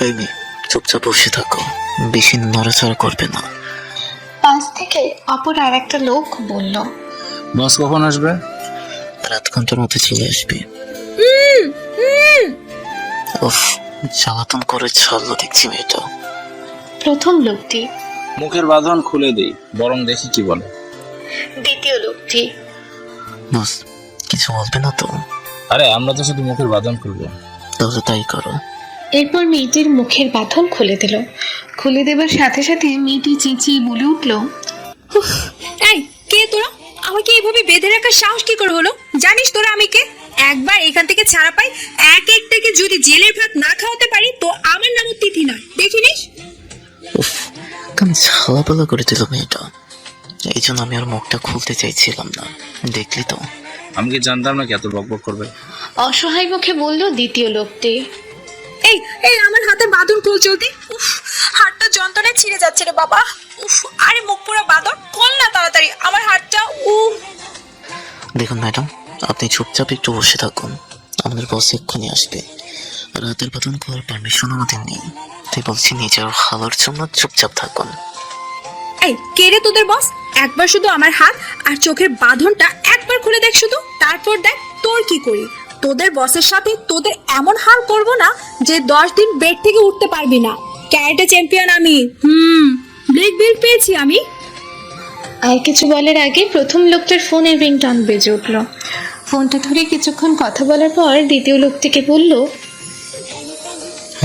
এই মেয়ে, চুপচাপ বসে থাকো, বেশি নড়াচড়া করবে না। পাশ থেকে অপর আর একটা লোক বলল, বস কখন আসবে? রাত ঘন্টার মধ্যে চলে আসবে। উফ, জ্বালাতন করে ছাড়লো দেখছি মেয়েটা। প্রথম লোকটি। মুখের বাঁধন খুলে দেই, বরং দেখি কি বলে। দ্বিতীয় লোকটি। বস, কিছু বলবে না তো? আরে আমরা তো শুধু মুখের বাঁধন খুলবো। তাহলে তাই করো। এরপর মেয়েটির মুখের বাঁধন খুলে দিল। খুলে দেবার সাথে সাথে মেয়েটি চেঁচিয়ে বলে উঠল, এই কে তোরা? আমাকে এভাবে বেঁধে রাখার সাহস কি করে হলো? জানিস তোরা আমি কে? একবার এখান থেকে ছাড়া পাই, এক একটাকে যদি জেলের ভাত না খাওয়াতে পারি তো আমার নামও তিথি নয়, দেখিনিস? উফ, কেমন ঝালাপালা করে দিল মেয়েটা। এই জন্য আমি আর মুখটা খুলতে চাইছিলাম না। দেখলি তো? আমি কি জানতাম না কি এত বকবক করবে? অসহায় মুখে বলল দ্বিতীয় লোকটি। এই এই আমার হাতে বাঁধন খুল চলতি। উফ, হাতটা যন্ত্রণায় ছিঁড়ে যাচ্ছে রে বাবা। উফ, আরে মুখ পুরো বাঁধন খোল না তাড়াতাড়ি আমার হাতটা। উফ। দেখুন ম্যাডাম, আপনি চুপচাপ একটু বসে থাকুন। আমাদের বস এক্ষুনি আসবে। রাতের বাদন করার পারমিশন আমাদের নেই, তাই বলছি নিজের ভালোর জন্য চুপচাপ থাকুন। এই কে রে তোদের বস? একবার শুধু আমার হাত আর চোখের বাঁধনটা একবার খুলে দেখ শুধু, তারপর দেখ তোর কি করি। তোদের বসের সাথে তোদের এমন হাল করব না যে 10 দিন বেড থেকে উঠতে পারবি না। ক্যারেটে চ্যাম্পিয়ন আমি। ব্ল্যাক বেল্ট পেয়েছি আমি। আর কিছু বলার আগে প্রথম লোকটার ফোনের রিংটন বেজে উঠল। ফোনটা ধরে কিছুক্ষণ কথা বলার পর দ্বিতীয় লোকটিকে বলল,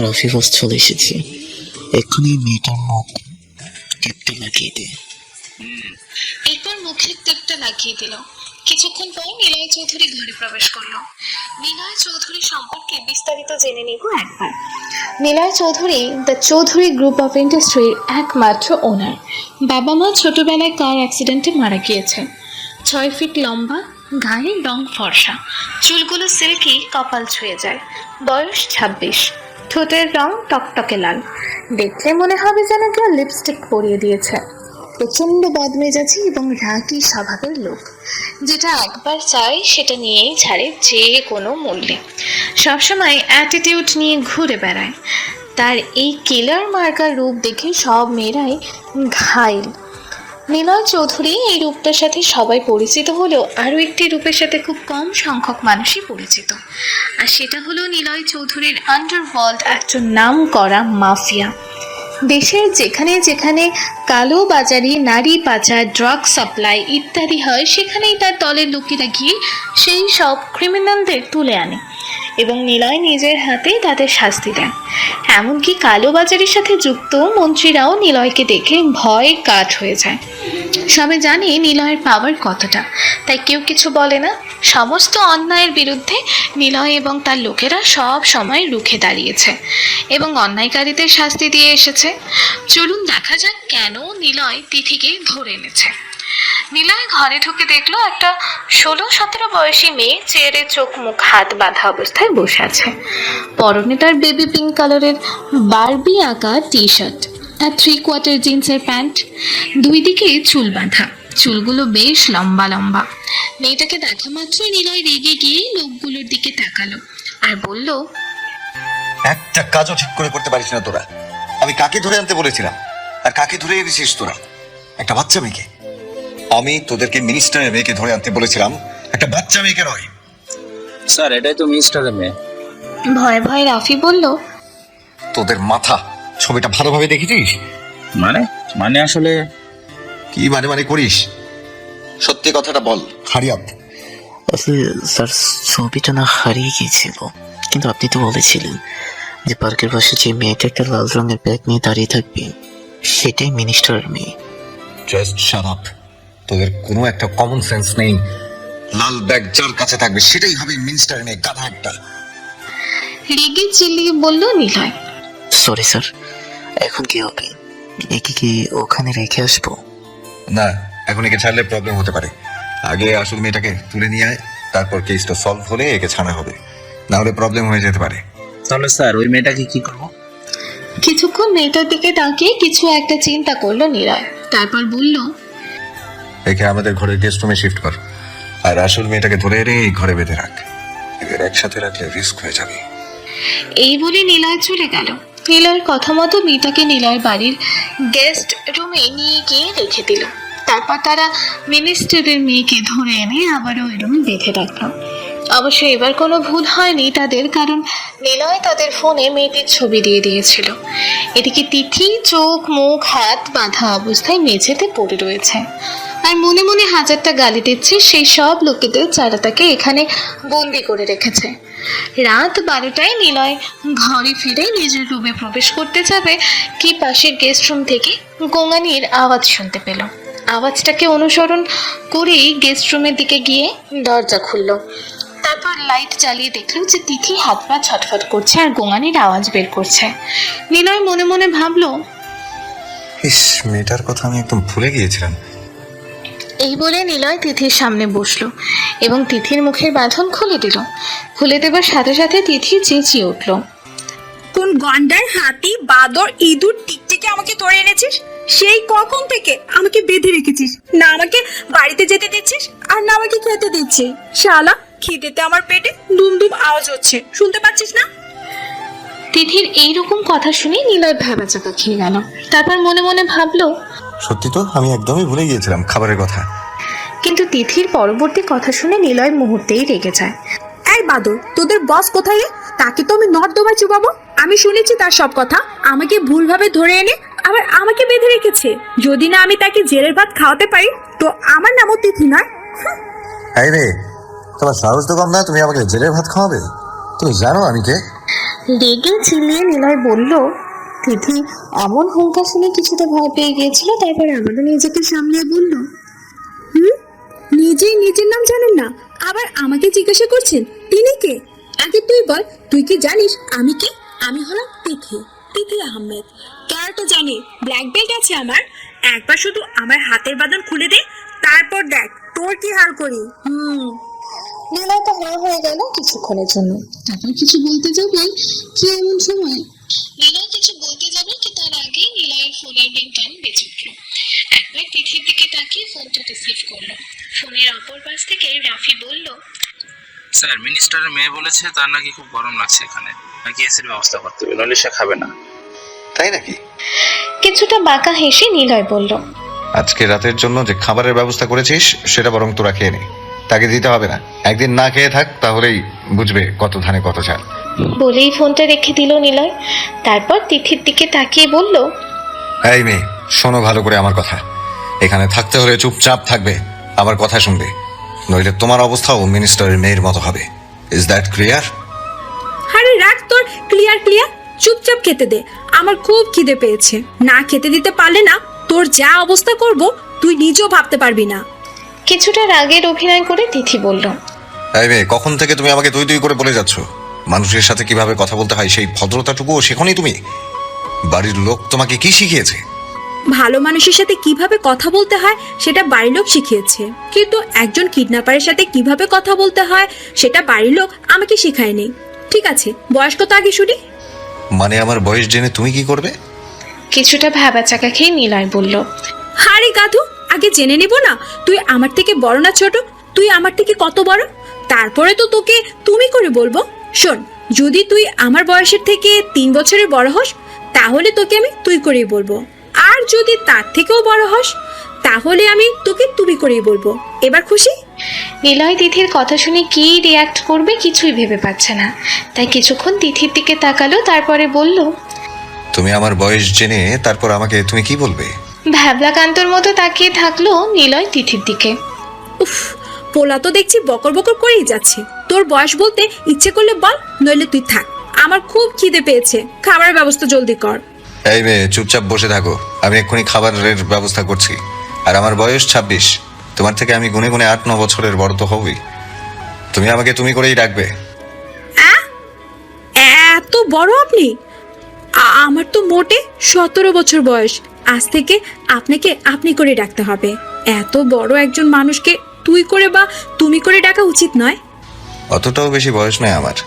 রাফি বস চলে এসেছি, এক্ষুনি মেয়েটার মুখ টিপতে লাগিয়ে দে। এরপর মুখের টেপটা লাগিয়ে দিল। কিছুক্ষণ পর নিলয় চৌধুরী ঘরে প্রবেশ করলো। নিলয় চৌধুরী সম্পর্কে বিস্তারিত জেনে নিব একবার। Niloy Chowdhury the Chowdhury group of ইন্ডাস্ট্রির একমাত্র ওনার। বাবা মা ছোটবেলায় কার অ্যাক্সিডেন্টে মারা গিয়েছেন। 6 ফিট লম্বা, গায়ের রং ফর্সা, চুলগুলো সিল্কি, কপাল ছুঁয়ে যায়। বয়স 26, ঠোঁটের রং টকটকে লাল। দেখলে মনে হবে যেন কেউ লিপস্টিক পরিয়ে দিয়েছে। প্রচন্ড বদমেজাজি এবং রাগী স্বভাবের লোক। যেটা একবার চায় সেটা নিয়েই ছাড়ে যে কোনো মূল্যে। সবসময় অ্যাটিটিউড নিয়ে ঘুরে বেড়ায়। তার এই কিলার মার্কার রূপ দেখে সব মেয়েরাই ঘায়েল। নিলয় চৌধুরী এই রূপটার সাথে সবাই পরিচিত হলেও আরও একটি রূপের সাথে খুব কম সংখ্যক মানুষই পরিচিত। আর সেটা হলো নিলয় চৌধুরীর আন্ডারওয়ার্ল্ড একজন নাম করা মাফিয়া। দেশের যেখানে যেখানে কালো বাজারি, নারী পাচার, ড্রাগ সাপ্লাই ইত্যাদি হয় সেখানেই তার দলের লোকেরা গিয়ে সেই সব ক্রিমিনালদের তুলে আনে এবং নিলয় নিজের হাতেই তাদের শাস্তি দেন। এমনকি কালো বাজারের সাথে যুক্ত মন্ত্রীরাও নিলয়কে দেখে ভয়ে কাঠ হয়ে যায়। সবাই জানে নিলয়ের পাওয়ার কতটা, তাই কেউ কিছু বলে না। সমস্ত অন্যায়ের বিরুদ্ধে নিলয় এবং তার লোকেরা সব সময় রুখে দাঁড়িয়েছে এবং অন্যায়কারীদের শাস্তি দিয়ে এসেছে। চলুন দেখা যাক কেন নিলয় তিথিকে ধরে এনেছে। নিলয় ঘরে ঢুকে দেখলো একটা 16-17 বয়সী মেয়ে চেয়ারে চোখ মুখ হাত বাঁধা অবস্থায় বসে আছে। পরনে তার বেবি পিঙ্ক কালারের বারবি আঁকা টি শার্ট আর 3/4 জিন্সের প্যান্ট। দুই দিকে চুল বাঁধা, চুলগুলো বেশ লম্বা লম্বা। মেয়েটাকে দেখা মাত্রই নিলয় রেগে গিয়ে লোকগুলোর দিকে তাকালো আর বলল, একটা কাজও ঠিক করে করতে পারিস না তোরা। আমি কাকে ধরে আনতে বলেছিলাম আর কাকে ধরে এনেছিস তোরা? একটা বাচ্চা মেয়েকে। আমি তোদেরকে মিনিস্টারের মেয়েকে ধরে আনতে বলেছিলাম, একটা বাচ্চা মেয়েকে নয়। স্যার এটাই তো মিনিস্টারের মেয়ে। ভয়ে ভয়ে রাফি বলল, তোদের মাথা ছবিটা ভালোভাবে দেখেছিস? মানে মানে আসলে কি মানে মানে করিস? সত্যি কথাটা বল, হারিয়াপ। আসলে স্যার, ছবিটা না হারিয়ে গিয়েছিল, কিন্তু আপনি তো বলেছিলেন যে পার্কের পাশে যে মেয়েটা একটা লাল রঙের ব্যাগ নিয়ে দাঁড়িয়ে থাকবে সেটাই মিনিস্টারের মেয়ে। Just shut up. তোদের কোনো একটা কমন সেন্স নেই। লাল ব্যাগ যার কাছে থাকবে সেটাই হবে মিনিস্টারের মেয়ে, গাধা একটা। রেগে চিল্লিয়ে বলল নিলয়। সরি স্যার, এখন কি হবে? একে কি ওখানে রেখে আসবো? না, এখন একে ছাড়লে প্রবলেম হতে পারে। আগে আসল মেয়েটাকে তুলে নিয়ে আয়, তারপর কেসটা সলভ হলে একে ছাড়া হবে, না হলে প্রবলেম হয়ে যেতে পারে। তাহলে স্যার ওই মেয়েটাকে কি করবো? কিছুক্ষণ মেয়েটার দিকে তাকিয়ে কিছু একটা চিন্তা করলো নিলয়, তারপর বলল, একে আমাদের ঘরের গেস্ট রুমে শিফট কর, আর আসল মেয়েটাকে ধরে এনে এই ঘরে বেঁধে রাখ। এদের একসাথে রাখলে রিস্ক হয়ে যাবে। এই বলে নিলয় চলে গেল। নিলয়ের কথা মতো মিতাকে নিলয়ের বাড়ির গেস্ট রুমে নিয়ে গিয়ে রেখে দিল। তারপর তারা মিনিস্টারের মেয়েকে ধরে এনে আবারও ওই রুমে বেঁধে রাখলো। অবশ্য এবার কোনো ভুল হয়নি তাদের, কারণ নিলয় তাদের ফোনে মেয়েটির ছবি দিয়ে দিয়েছিল। এদিকে তিথি চোখ মুখ হাত বাঁধা অবস্থায় মেঝেতে পড়ে রয়েছে আর মনে মনে হাজারটা গালি দিচ্ছে সেই সব লোকেদের যারা তাকে এখানে বন্দি করে রেখেছে। রাত 12টায় নিলয় ঘরে ফিরে নিজের রুমে প্রবেশ করতে যাবে কি পাশের গেস্ট রুম থেকে গোঙানির আওয়াজ শুনতে পেল। আওয়াজটাকে অনুসরণ করেই গেস্ট রুমের দিকে গিয়ে দরজা খুলল। তারপর লাইট জ্বালিয়ে দেখল যে তিথি হাত পা ছটফট করছে আর গোঙানির আওয়াজ বের করছে। নিলয় মনে মনে ভাবলো, ইস, মেয়েটার কথা আমি একদম ভুলে গিয়েছিলাম। এই বলে নিলয় তিথির সামনে বসলো এবং তিথির মুখের বাঁধন খুলে দিল। খুলে দেবার সাথে সাথে তিথি চেঁচিয়ে উঠল, কোন গন্ডার হাতি বাদর ইঁদুর টিকটিকে আমাকে ধরে এনেছিস? সেই কখন থেকে আমাকে বেঁধে রেখেছিস, না আমাকে বাড়িতে যেতে দিচ্ছিস আর না আমাকে খেতে দিচ্ছিস। শালা, খিদেতে আমার পেটে দুম দুম আওয়াজ হচ্ছে, শুনতে পাচ্ছিস না? তিথির এইরকম কথা শুনে নিলয় ভ্যাবাচাকা খেয়ে গেল। তারপর মনে মনে ভাবলো, সত্যি তো আমি একদমই ভুলে গিয়েছিলাম খাবারের কথা। কিন্তু তিথির পরবর্তী কথা শুনে নিলয় মুহূর্তেই রেগে যায়। এই বাদর, তোদের বস কোথায় রে? তাকে তো আমি নর্দমায় চুবাবো। আমি শুনেছি তার সব কথা। আমাকে ভুলভাবে ধরে এনে আবার আমাকে বেঁধে রেখেছে। যদি না আমি তাকে জেলের ভাত খাওয়াতে পারি তো আমার নামও তিথি নয়। এই রে, তোমার সাহস তো কম না, তুমি আমাকে জেলের ভাত খাওয়াবে? তুমি জানো আমি কে? রেগে চিল্লিয়ে নিলয় বলল। তিথি এমন হুঙ্কার শুনে কিছুটা ভয় পেয়ে গিয়েছিল। তারপর আবারও নিজেকে সামলিয়ে বলল, নিজেই নিজের নাম জানেন না, আবার আমাকে জিজ্ঞাসা করছেন তিনি কে? আগে তুই বল, তুই কি জানিস আমি কে? আমি হলাম তিথি, তিথি আহমেদ। ক্যারেটে জানি, ব্ল্যাক বেল্ট আছে আমার। একবার শুধু আমার হাতের বাঁধন খুলে দে, তারপর দেখ তোর কি হাল করি। নিলয় তো হয়ে গেল কিছুক্ষণের জন্য। তারপর কিছু বলতে যাবে কি এমন সময় নিলয় কিছু বলতে যাবে কি তার আগেই নিলয়ের ফোনের রিংটন বেজে উঠল। একবার তিথির দিকে তাকিয়ে ফোনটা রিসিভ করলো। ফোনের অপর পাশ থেকে রাফি বলল, স্যার, মিনিস্টারের মেয়ে বলেছে তার নাকি খুব গরম লাগছে এখানে, নাকি এসির ব্যবস্থা করতে হবে, নইলে সে খাবে না। তাই নাকি? কিছুটা বাঁকা হেসে নিলয় বলল, আজকে রাতের জন্য যে খাবারের ব্যবস্থা করেছিস সেটা বরং তোরা খেয়ে নে, তাকে দিতে হবে না। একদিন না খেয়ে থাক, তাহলেই বুঝবে কত ধানে কত চাল। বলেই ফোনটা রেখে দিল নিলয়। তারপর তিথির দিকে তাকিয়ে বলল, এই মেয়ে, শোনো ভালো করে আমার কথা। এখানে থাকতে হলে চুপচাপ থাকবে, আমার কথা শুনবে, নইলে তোমার অবস্থাও মিনিস্টারের মেয়ের মতো হবে। Is that clear? আরে রাখ তোর ক্লিয়ার ক্লিয়ার, চুপচাপ খেতে দে। আমার খুব খিদে পেয়েছে। না খেতে দিতে পারলে না তোর যা অবস্থা করব তুই নিজেও ভাবতে পারবি না। কিছুটা রাগের অভিনয় করে তিথি বলল, এই মেয়ে, কখন থেকে তুমি আমাকে তুই তুই করে বলে যাচ্ছ? মানুষের সাথে কিভাবে কথা বলতে হয় সেই ভদ্রতাটুকুও শেখনি তুমি? বাড়ির লোক তোমাকে কি শিখিয়েছে? ভালো মানুষের সাথে কিভাবে কথা বলতে হয় সেটা বাড়ির লোক শিখিয়েছে, কিন্তু একজন কিডন্যাপারের সাথে কিভাবে কথা বলতে হয় সেটা বাড়ির লোক আমাকে শেখায়নি। ঠিক আছে, বয়স কত আগে শুনি? মানে আমার বয়স জেনে তুমি কি করবে? কিছুটা ভ্যাবাচাকা খেয়ে নিলয় বলল, হারে গাধু, আগে জেনে নিব না তুই আমার থেকে বড় না ছোট? তুই আমার থেকে কত বড়, তারপরে তো তোকে তুমি করে বলবো। শোন, যদি তুই আমার বয়সের থেকে 3 বছরের বড় হস তাহলে তোকে আমি তুই করেই বলবো, আর যদি তার থেকেও বড় হস তাহলে আমি তোকে তুমি করেই বলবো। এবার খুশি? নিলয় তিথির কথা শুনে কি রিয়াক্ট করবে কিছুই ভেবে পাচ্ছে না। তাই কিছুক্ষণ তিথির দিকে তাকালো, তারপরে বলল, তুমি আমার বয়স জেনে তারপর আমাকে তুমি কি বলবে? ভ্যাবলাকান্তর মতো তাকিয়ে থাকলো নিলয় তিথির দিকে। উফ, পোলা তো দেখছি বকর বকর করেই যাচ্ছে। তোর বয়স বলতে ইচ্ছে করলে বল, নইলে তুই থাক। আমার খুব খিদে পেয়েছে, খাবারের ব্যবস্থা জলদি কর। এই মেয়ে, চুপচাপ বসে থাকো, আমি এক্ষুনি খাবারের ব্যবস্থা করছি। আর আমার বয়স 26, তোমার থেকে আমি গুনে গুনে 8-9 বছরের বড় তো হবই। তুমি আমাকে তুমি করেই ডাকবে। এত বড় আপনি? আমার তো মোটে 17 বছর বয়স। আজ থেকে আপনাকে আপনি করে ডাকতে হবে। এত বড় একজন মানুষকে তুই করে বা তুমি করে ডাকা উচিত নয়। অতটাও বেশি বয়স নয় আমার।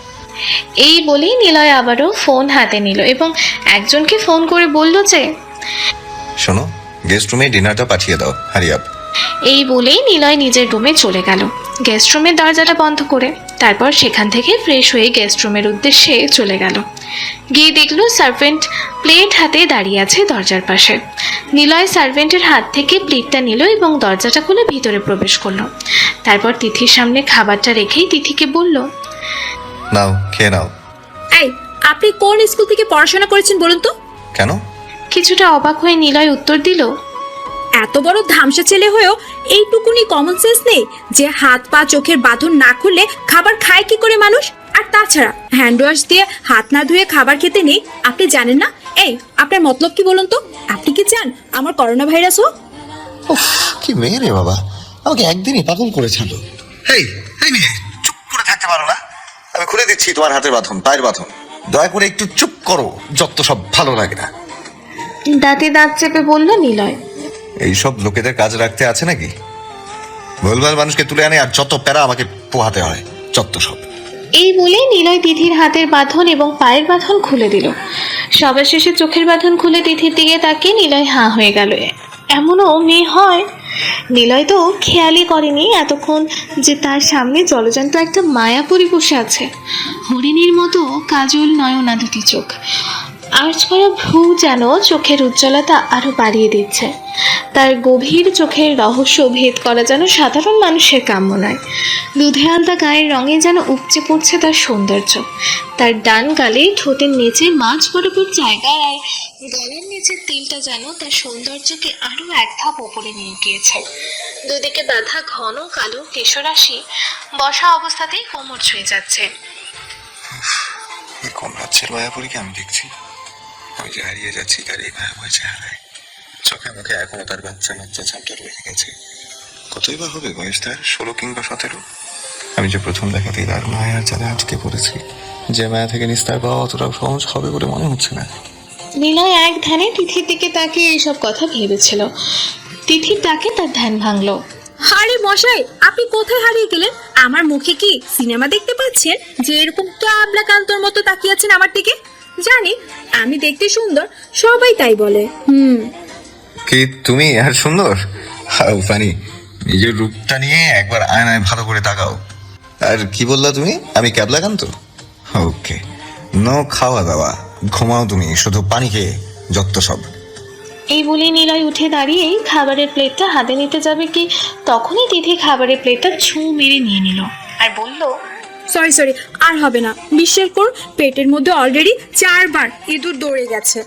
এই বলেই নিলয় আবারও ফোন হাতে নিল এবং একজনকে ফোন করে বলল যে, শোনো, গেস্ট রুমে ডিনারটা পাঠিয়ে দাও, হারি আপ। এই বলেই নিলয় নিজের রুমে চলে গেল, গেস্ট রুমের দরজাটা বন্ধ করে। তারপর সেখান থেকে ফ্রেশ হয়ে গেস্ট রুমের উদ্দেশ্যে চলে গেল। গিয়ে দেখলো সার্ভেন্ট প্লেট হাতে দাঁড়িয়ে আছে দরজার পাশে। নিলয় সার্ভেন্টের হাত থেকে প্লেটটা নিল এবং দরজাটা খুলে ভিতরে প্রবেশ করলো। তারপর তিথির সামনে খাবারটা রেখেই তিথিকে বলল, নাও খেয়ে নাও। এই, আপনি কোন স্কুল থেকে পড়াশোনা করেছেন বলুন তো? কেন? কিছুটা অবাক হয়ে নিলয় উত্তর দিল, এত বড় ধামসা ছেলে হয়েও এইটুকুনি কমন সেন্স নেই যে হাত পা চোখের বাঁধন না খুললে খাবার খায় কি করে মানুষ? আর তাছাড়া হ্যান্ড ওয়াশ দিয়ে হাত না ধুয়ে খাবার খেতে নেই, আপনি জানেন না? এই, আপনার মতলব কি বলুন তো? আপনি কি চান আমার করোনা ভাইরাস হোক? উফ, কি মেয়ে রে বাবা, আমাকে একদিনই পাগল করে ছাড়লো। এই এই মেয়ে, চুপ করে থাকতে পারো না? আমি খুলে দিচ্ছি তোমার হাতের বাঁধন, পায়ের বাঁধন। দয়া করে একটু চুপ করো, যত সব ভালো লাগে না। দাঁতে দাঁত চেপে বলল নিলয়। এইসব লোকেদের কাজ রাখতে আছে নাকি? ভুলভাল মানুষকে তুলে আনে আর যত প্যারা আমাকে পোহাতে হয়, যত সব। এই বলে নিলয় তিথির হাতের বাঁধন এবং পায়ের বাঁধন খুলে দিল। সবার শেষে চোখের বাঁধন খুলে তিথির দিকে তাকিয়ে নিলয় হাঁ হয়ে গেল। এমনও মেয়ে হয়! নিলয় তো খেয়ালই করেনি এতক্ষণ যে তার সামনে জলজন্ত একটা মায়াপুরী বসে আছে। হরিণীর মতো কাজল নয়না দুটি চোখ, আর্চ করা ভ্রু যেন চোখের উজ্জ্বলতা আরো বাড়িয়ে দিচ্ছে। তার গভীর চোখের রহস্য ভেদ করা যেন সাধারণ মানুষের কাম্য নয়। দুধে আলতা গায়ের রঙে যেন উপচে পড়ছে তার সৌন্দর্য। তার ডান গালে ঠোঁটের নিচে মাঝ বরাবর জায়গায় আর গলার নিচের তিলটা যেন তার সৌন্দর্যকে আরো এক ধাপ ওপরে নিয়ে গিয়েছে। দুদিকে বাঁধা ঘন কালো কেশরাশি বসা অবস্থাতেই কোমর ছুঁয়ে যাচ্ছে। কোন রাজ্যের মায়াপুরীকে আমি দেখছি? আমি যে হারিয়ে যাচ্ছি তার এই মায়াময় চেহারায়। চোখে মুখে এখনো তার বাচ্চা বাচ্চা ছাপটা রয়ে গেছে। কতই বা হবে বয়স তার? 16 কিংবা 17। আমি যে প্রথম দেখাতেই তার মায়ার জালে আটকে পড়েছি। যে মায়া থেকে নিস্তার পাওয়া অতটাও সহজ হবে বলে মনে হচ্ছে না। নিলয় এক ধ্যানে তিথির দিকে তাকিয়ে এইসব কথা ভেবেছিল। তিথির ডাকে তার ধ্যান ভাঙলো। আরে মশাই, আপনি কোথায় হারিয়ে গেলেন? আমার মুখে কি সিনেমা দেখতে পাচ্ছেন যে এরকম ক্যাবলা কান্তর মতো তাকিয়ে আছেন আমার দিকে? জানি আমি দেখতে সুন্দর, সবাই তাই বলে। কি তুমি আর সুন্দর? How funny. নিজের রূপটা নিয়ে একবার আয়নায় ভালো করে তাকাও। আর কি বললা তুমি? আমি ক্যাবলাকান্ত? ওকে, নো খাওয়া দাওয়া, ঘুমাও তুমি শুধু পানি খেয়ে, যত সব। এই বলে নিলয় উঠে দাঁড়িয়েই খাবারের প্লেটটা হাতে নিতে যাবে কি তখনই তিথি খাবারের প্লেটটা ছুঁ মেরে নিয়ে নিল আর বলল, সরি, আর হবে না। বিশ্বাস করুন, পেটের মধ্যে অলরেডি 4 বার ইঁদুর দৌড়ে গেছে।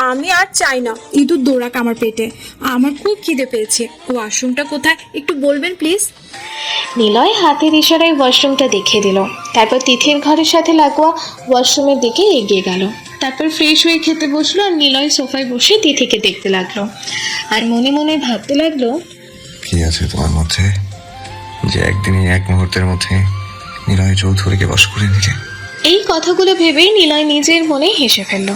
আমি আর চাই না ইঁদুর দৌড়াক আমার পেটে। আমার খুব খিদে পেয়েছে। ওয়াশরুমটা কোথায় একটু বলবেন প্লিজ? নিলয় হাতের ইশারায় ওয়াশরুমটা দেখিয়ে দিল। তারপর তিথির ঘরের সাথে লাগোয়া ওয়াশরুমের দিকে এগিয়ে গেল। তারপর ফ্রেশ হয়ে খেতে বসলো আর নিলয় সোফায় বসে তিথিকে দেখতে লাগলো আর মনে মনে ভাবতে লাগলো, কি আছে তোমার মধ্যে যে একদিনই এক মুহূর্তের মধ্যে নিলয় চৌধুরীকে বশ করে নিলে? এই কথাগুলো ভেবেই নিলয় নিজের মনে হেসে ফেলল।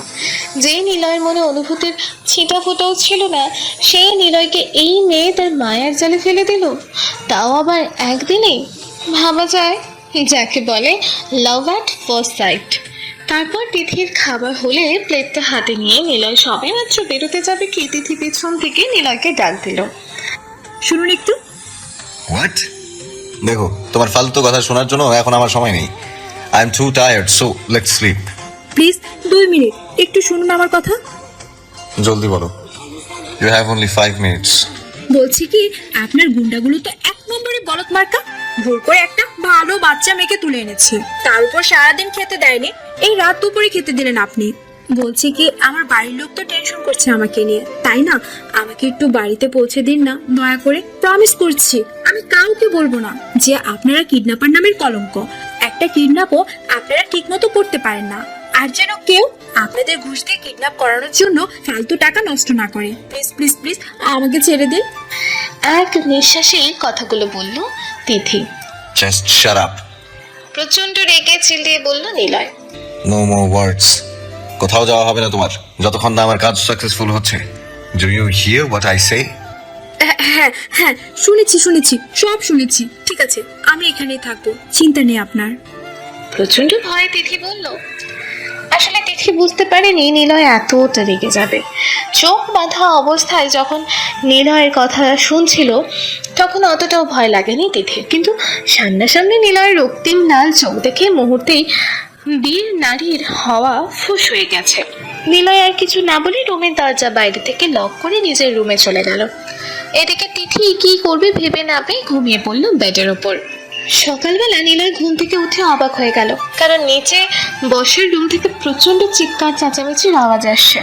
যে নিলয়ের মনে অনুভূতির ছিটা ফোটাও ছিল না, সেই নিলয়কে এই মেয়ে তার মায়ার জালে ফেলে দিল, তাও আবার একদিনেই। ভাবা যায়, যাকে বলে লাভ অ্যাট ফার্স্ট সাইট। তারপর তিথির খাবার হলে প্লেটটা হাতে নিয়ে নিলয় সবে মাত্র বেরোতে যাবে কি তিথি পেছন থেকে নিলয়কে ডাক দিল। শুনুন একটু। হোয়াট? দেখো, তোমার ফালতু কথা শোনার জন্য এখন আমার সময় নেই। I am too tired, so let's sleep. Please 2 minute একটু শুনুন আমার কথা। জলদি বলো। You have only 5 minutes. বলছি কি, আপনার গুন্ডাগুলো তো 1 নম্বরে বলদ মার্কা। ভুল করে একটা ভালো বাচ্চা মেয়েকে তুলে এনেছি, তার উপর সারাদিন খেতে দেয়নি, এই রাত দুপুরে খেতে দিলেন আপনি। বলছি কি, আমার বাড়ির লোক তো টেনশন করছে আমাকে নিয়ে, তাই না? আমাকে একটু বাড়িতে পৌঁছে দিন না দয়া করে, প্রমিস করছি। আমি কাউকে বলবো না যে আপনারা কিডন্যাপার নামের কলঙ্ক। একটা কিডন্যাপও আপনারা ঠিক মতো করতে পারেন না, আর যেন কেউ আপনাদের ঘুষ দিয়ে কিডন্যাপ করানোর জন্য ফালতু টাকা নষ্ট না করে। প্লিজ প্লিজ প্লিজ আমাকে ছেড়ে দিন। এক নিঃশ্বাসে কথাগুলো বলল তিথি। Just shut up. প্রচন্ড রেগে চিল্লিয়ে বলল নিলয়। নো মোর ওয়ার্ডস। কোথাও যাওয়া হবে না তোমার যতক্ষণ না আমার কাজ সাকসেসফুল হচ্ছে। Do you hear what I say? হ্যাঁ, শুনেছি, সব শুনেছি। ঠিক আছে, আমি এখানেই থাকবো, চিন্তা নেই আপনার। প্রচন্ড ভয়ে তিথি বলল। আসলে তিথি বুঝতে পারেনি নিলয় এতটা রেগে যাবে। চোখ বাঁধা অবস্থায় যখন নিলয়ের কথা শুনছিল তখন অতটাও ভয় লাগেনি তিথির, কিন্তু সামনাসামনি নিলয়ের রক্তিম লাল চোখ দেখে মুহূর্তেই বীর নারীর হওয়া ফুস হয়ে গেছে। নিলয় আর কিছু না বলে রুমের দরজা বাইরে থেকে লক করে নিজের রুমে চলে গেল। এদিকে তিথি কি করবে ভেবে না পেয়ে ঘুমিয়ে পড়ল বেডের ওপর। সকালবেলা নিলয় ঘুম থেকে উঠে অবাক হয়ে গেল, কারণ নিচে বসের রুম থেকে প্রচন্ড চিৎকার চেঁচামেচির আওয়াজ আসছে।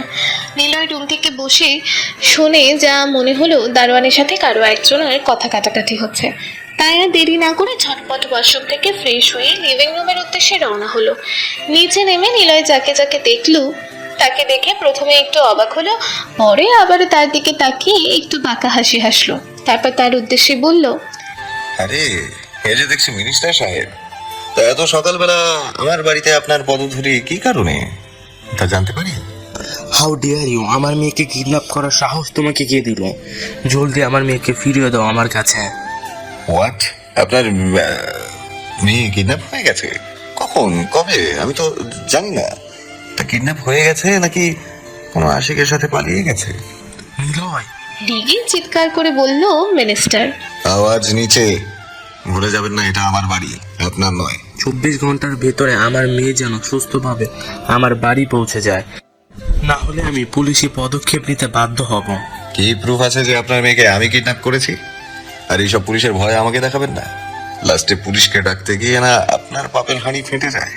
নিলয় রুম থেকে বসে শুনে যা মনে হলো দারোয়ানের সাথে কারো একজনের কথা কাটাকাটি হচ্ছে। তাই আর দেরি না করে ঝটপট ওয়াশরুম থেকে ফ্রেশ হয়ে লিভিং রুমের উদ্দেশ্যে রওনা হলো। নিচে নেমে নিলয় যাকে যাকে দেখলো তাকে দেখে প্রথমে একটু অবাক হলো, পরে আবার তার দিকে তাকিয়ে একটু বাঁকা হাসি হাসলো। তারপর তার উদ্দেশ্যে বলল, আরে এই যে দেখছি মিনিস্টার সাহেব, তা এত সকালবেলা আমার বাড়িতে আপনার পদধূলি কি কারণে তা জানতে পারি? How dare you! আমার মেয়েকে কিডন্যাপ করার সাহস তোমাকে কে দিল? জলদি আমার মেয়েকে ফিরিয়ে দাও আমার কাছে। হোয়াট? আপনার মেয়ে কিডন্যাপ হয়ে গেছে? কখন, কবে? আমি তো জানি না। তা কিডন্যাপ হয়ে গেছে নাকি কোনো আশিকের সাথে পালিয়ে গেছে? নিলয়, রেগে চিৎকার করে বলল মিনিস্টার। আওয়াজ নিচে! ভুলে যাবেন না, এটা আমার বাড়ি, আপনার নয়। 24 ঘন্টার ভেতরে আমার মেয়ে যেন সুস্থভাবে আমার বাড়ি পৌঁছে যায়, না হলে আমি পুলিশি পদক্ষেপ নিতে বাধ্য হব। কি প্রুফ আছে যে আপনার মেয়েকে আমি কিডন্যাপ করেছি? আর এইসব পুলিশের ভয় আমাকে দেখাবেন না। লাস্টে পুলিশকে ডাকতে গিয়ে না আপনার পাপের হাঁড়ি ফেটে যায়।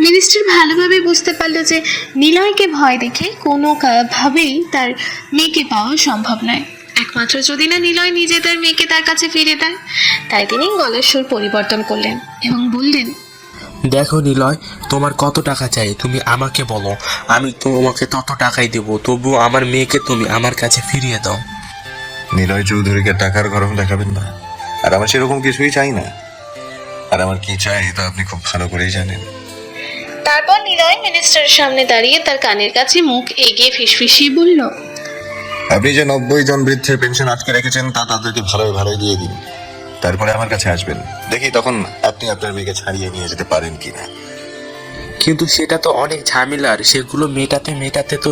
মিনিস্টার ভালোভাবে বুঝতে পারলো যে নিলয়কে ভয় দেখে কোনো ভাবেই তার মেয়েকে পাওয়া সম্ভব নয়, একমাত্র যদি না নিলয় নিজে তার মেয়েকে তার কাছে ফিরে দেয়। তাই তিনি গলার সুর পরিবর্তন করলেন এবং বললেন, দেখো নিলয়, তোমার কত টাকা চাই তুমি আমাকে বলো, আমি তোমাকে তত টাকাই দেবো, তবু আমার মেয়েকে তুমি আমার কাছে ফিরিয়ে দাও। নিলয় চৌধুরীকে টাকার গরম দেখাবেন না, আর আমার সেরকম কিছুই চাই না। আর আমার কি চাই তা আপনি খুব ভালো করেই জানেন। তারপর নিলয় মিনিস্টারের সামনে দাঁড়িয়ে তার কানের কাছে মুখ এগিয়ে ফিসফিসিয়ে বলল, আপনি যে 90 জন বৃদ্ধের পেনশন আটকে রেখেছেন তা তাদেরকে ভালোই ভালোই দিয়ে দিন, তারপরে আমার কাছে আসবেন, দেখি তখন আপনি আপনার মেয়েকে ছাড়িয়ে নিয়ে যেতে পারেন কিনা। কিন্তু সেটা তো অনেক ঝামেলার, সেগুলো মেটাতে তো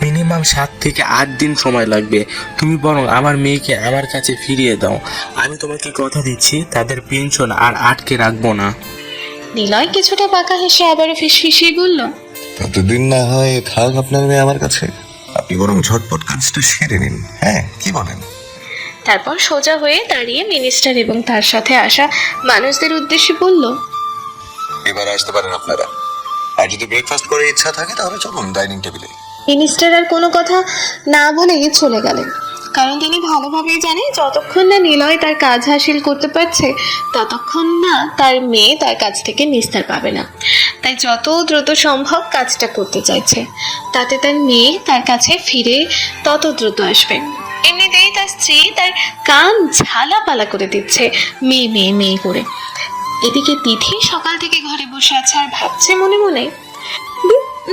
মিনিমাম 7 থেকে 8 দিন সময় লাগবে। তুমি বরং আমার মেয়েকে আমার কাছে ফিরিয়ে দাও, আমি তোমাকে কথা দিচ্ছি তাদের পেনশন আর আটকে রাখবো না। নিলয় কিছুটা বাঁকা হেসে আবারও ফিসফিসিয়ে বলল, ততদিন না হয় থাক আপনার মেয়ে আমার কাছে, আপনি বরং ঝটপট কাজটা সেরে নিন। হ্যাঁ, কি বলেন? তারপর সোজা হয়ে দাঁড়িয়ে মিনিস্টার এবং তার সাথে আসা মানুষদের উদ্দেশ্যে বলল, এবার আসতে পারেন আপনারা। আর যদি ব্রেকফাস্ট করে ইচ্ছা থাকে তাহলে চলুন ডাইনিং টেবিলে। মিনিস্টার আর কোনো কথা না বলে চলে গেলেন, কারণ তিনি ভালোভাবেই জানেন যতক্ষণ না নিলয় তার কাজ হাসিল করতে পারছে ততক্ষণ না তার মেয়ে তার কাছ থেকে নিস্তার পাবে না। তাই যত দ্রুত সম্ভব কাজটা করতে চাইছে, তাতে তার মেয়ে তার কাছে ফিরে তত দ্রুত আসবে। এমনিতেই তার স্ত্রী তার কান ঝালাপালা করে দিচ্ছে মেয়ে মেয়ে মেয়ে করে। এদিকে তিথি সকাল থেকে ঘরে বসে আছে আর ভাবছে মনে মনে,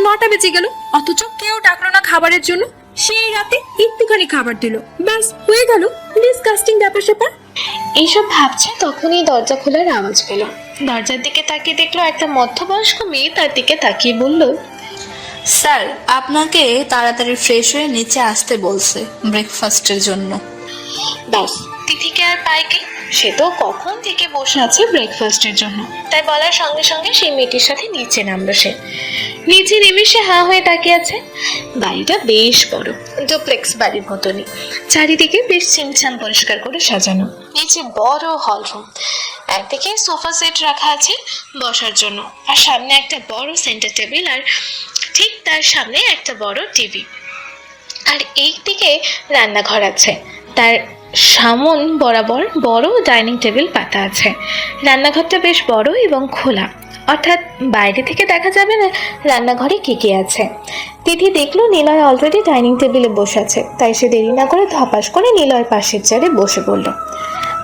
9টা বেজে গেল, অথচ কেউ ডাকলো না খাবারের জন্য। সেই রাতে একটুখানি খাবার দিল, ব্যাস হয়ে গেল। ডিসকাস্টিং ব্যাপার স্যাপার। এইসব ভাবছে তখনই দরজা খোলার আওয়াজ পেল। দরজার দিকে তাকিয়ে দেখলো একটা মধ্যবয়স্ক মেয়ে তার দিকে তাকিয়ে বলল, স্যার, আপনাকে তাড়াতাড়ি ফ্রেশ হয়ে নিচে আসতে বলছে ব্রেকফাস্টের জন্য। ব্যাস তিথিকে আর পায় কি, সে তো কখন থেকে বসে আছে ব্রেকফাস্টের জন্য। তাই বলার সঙ্গে সঙ্গে সেই মেয়েটির সাথে নিচে নামলো সে। নিচে নেমে সে হাঁ হয়ে তাকিয়ে আছে। বাড়িটা বেশ বড়, ডুপ্লেক্স বাড়ির মতনই, চারিদিকে বেশ ছিমছাম পরিষ্কার করে সাজানো। নিচে বড় হল রুম, একদিকে সোফা সেট রাখা আছে বসার জন্য, আর সামনে একটা বড় সেন্টার টেবিল, আর ঠিক তার সামনে একটা বড় টিভি। আর এই দিকে রান্নাঘর আছে, তার সামন বরাবর বড় ডাইনিং টেবিল পাতা আছে। রান্নাঘরটা বেশ বড় এবং খোলা, অর্থাৎ বাইরে থেকে দেখা যাবে না রান্নাঘরে কে কে আছে। তিথি দেখলো নিলয় অলরেডি ডাইনিং টেবিলে বসে আছে, তাই সে দেরি না করে ধপাস করে নিলয়ের পাশের চেয়ারে বসে পড়ল।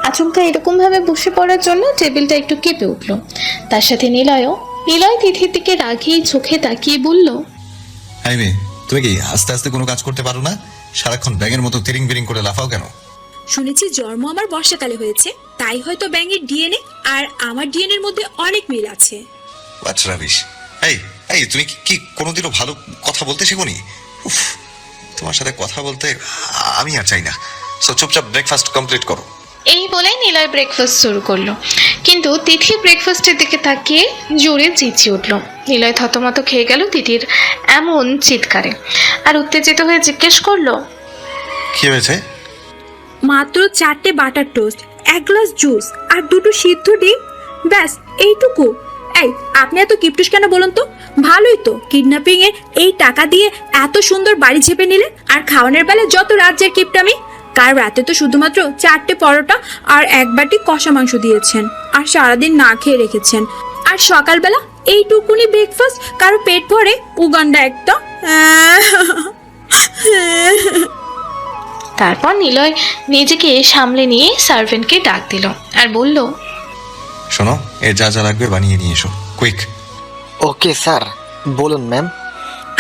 আচমকা এরকম ভাবে বসে পড়ার জন্য টেবিলটা একটু কেঁপে উঠল, তার সাথে নিলয়ও। নিলয় তিথির দিকে রাগিয়ে চোখে তাকিয়ে বলল, হাই মেয়ে, তুমি কি আস্তে আস্তে কোনো কাজ করতে পারো না? সারাক্ষণ ব্যাঙের মতো তিরিং বিরিং করে লাফাও কেন? শুনেছি জন্ম আমার বর্ষাকালে হয়েছে, তাই হয়তো ব্যাঙের ডিএনএ আর আমার ডিএনএর মধ্যে অনেক মিল আছে। আচ্ছা রাবিশ। এই এই তুমি কি কোনোদিনও ভালো কথা বলতে শেখোনি? উফ, তোমার সাথে কথা বলতে আমি আর চাই না। সো চুপচাপ ব্রেকফাস্ট কমপ্লিট করো। এই বলে নিলয় ব্রেকফাস্ট শুরু করলো, কিন্তু তিথি ব্রেকফাস্টের দিকে তাকিয়ে জোরে চেঁচিয়ে উঠল। নিলয় থতমত খেয়ে গেল তিথির এমন চিৎকারে, আর উত্তেজিত হয়ে জিজ্ঞেস করলো, কি হয়েছে? মাত্র 4টে বাটার টোস্ট, 1 গ্লাস জুস আর 2টো সিদ্ধ ডিম, ব্যাস এইটুকু। এই, আপনি এত কিপটুস কেন বলুন তো? ভালোই তো, কিডন্যাপিং এর এই টাকা দিয়ে এত সুন্দর বাড়ি ঝেপে নিলেন, আর খাওয়ানোর বেলায় যত রাজ্যের কিপটামি। কাল রাতে তো শুধুমাত্র 4টে পরোটা আর 1 বাটি কষা মাংস দিয়েছেন, আর সারাদিন না খেয়ে রেখেছেন। আর সকালবেলা এইটুকুনি ব্রেকফাস্ট, কারো পেট ভরে উগান্ডা একটা। তারপর নিলয় নিজেকে সামলে নিয়ে সার্ভেন্টকে ডাক দিল আর বলল, শোনো, এর যা যা লাগবে বানিয়ে নিয়ে এসো, কুইক। ওকে স্যার, বলুন ম্যাম।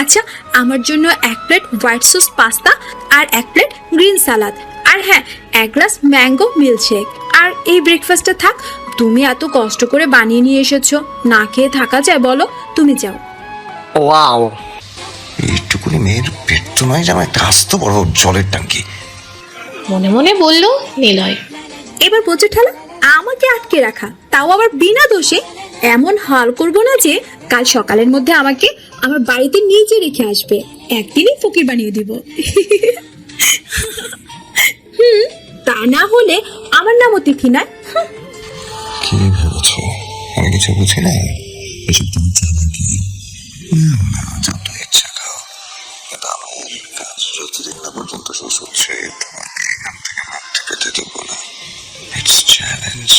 আচ্ছা, আমার জন্য 1 প্লেট হোয়াইট সস পাস্তা আর 1 প্লেট গ্রিন সালাদ, আর হ্যাঁ 1 গ্লাস ম্যাঙ্গো মিল্কশেক। আর এই ব্রেকফাস্টটা থাক, তুমি এত কষ্ট করে বানিয়ে নিয়ে এসেছো, না খেয়ে থাকা যায় বলো? তুমি যাও। ওয়াও, এইটুকুনি মেয়ের পেট তো নয়, যেন একটা আস্ত বড় জলের টাঙ্কি। মনে মনে বলল নিলয়। এবার বোঝো ঠালা, আমাকে আটকে রাখা, তাও আবার বিনা দোষে। এমন হাল করবো না যে কাল সকালের মধ্যে আমাকে আমার বাড়িতে নিচে রেখে আসবে, একদিনই ফকির বানিয়ে দিব। তা না হলে আমার নামও তিথি না। কি ভেবেছো আমি কিছু বুঝি না? এসব তুমি জানো কি? যত ইচ্ছা খাও, কিন্তু আমার কাজ যতদিন না পর্যন্ত শেষ হচ্ছে তোমাকে এখান থেকে মুক্তি পেতে দেবো না। It's challenge.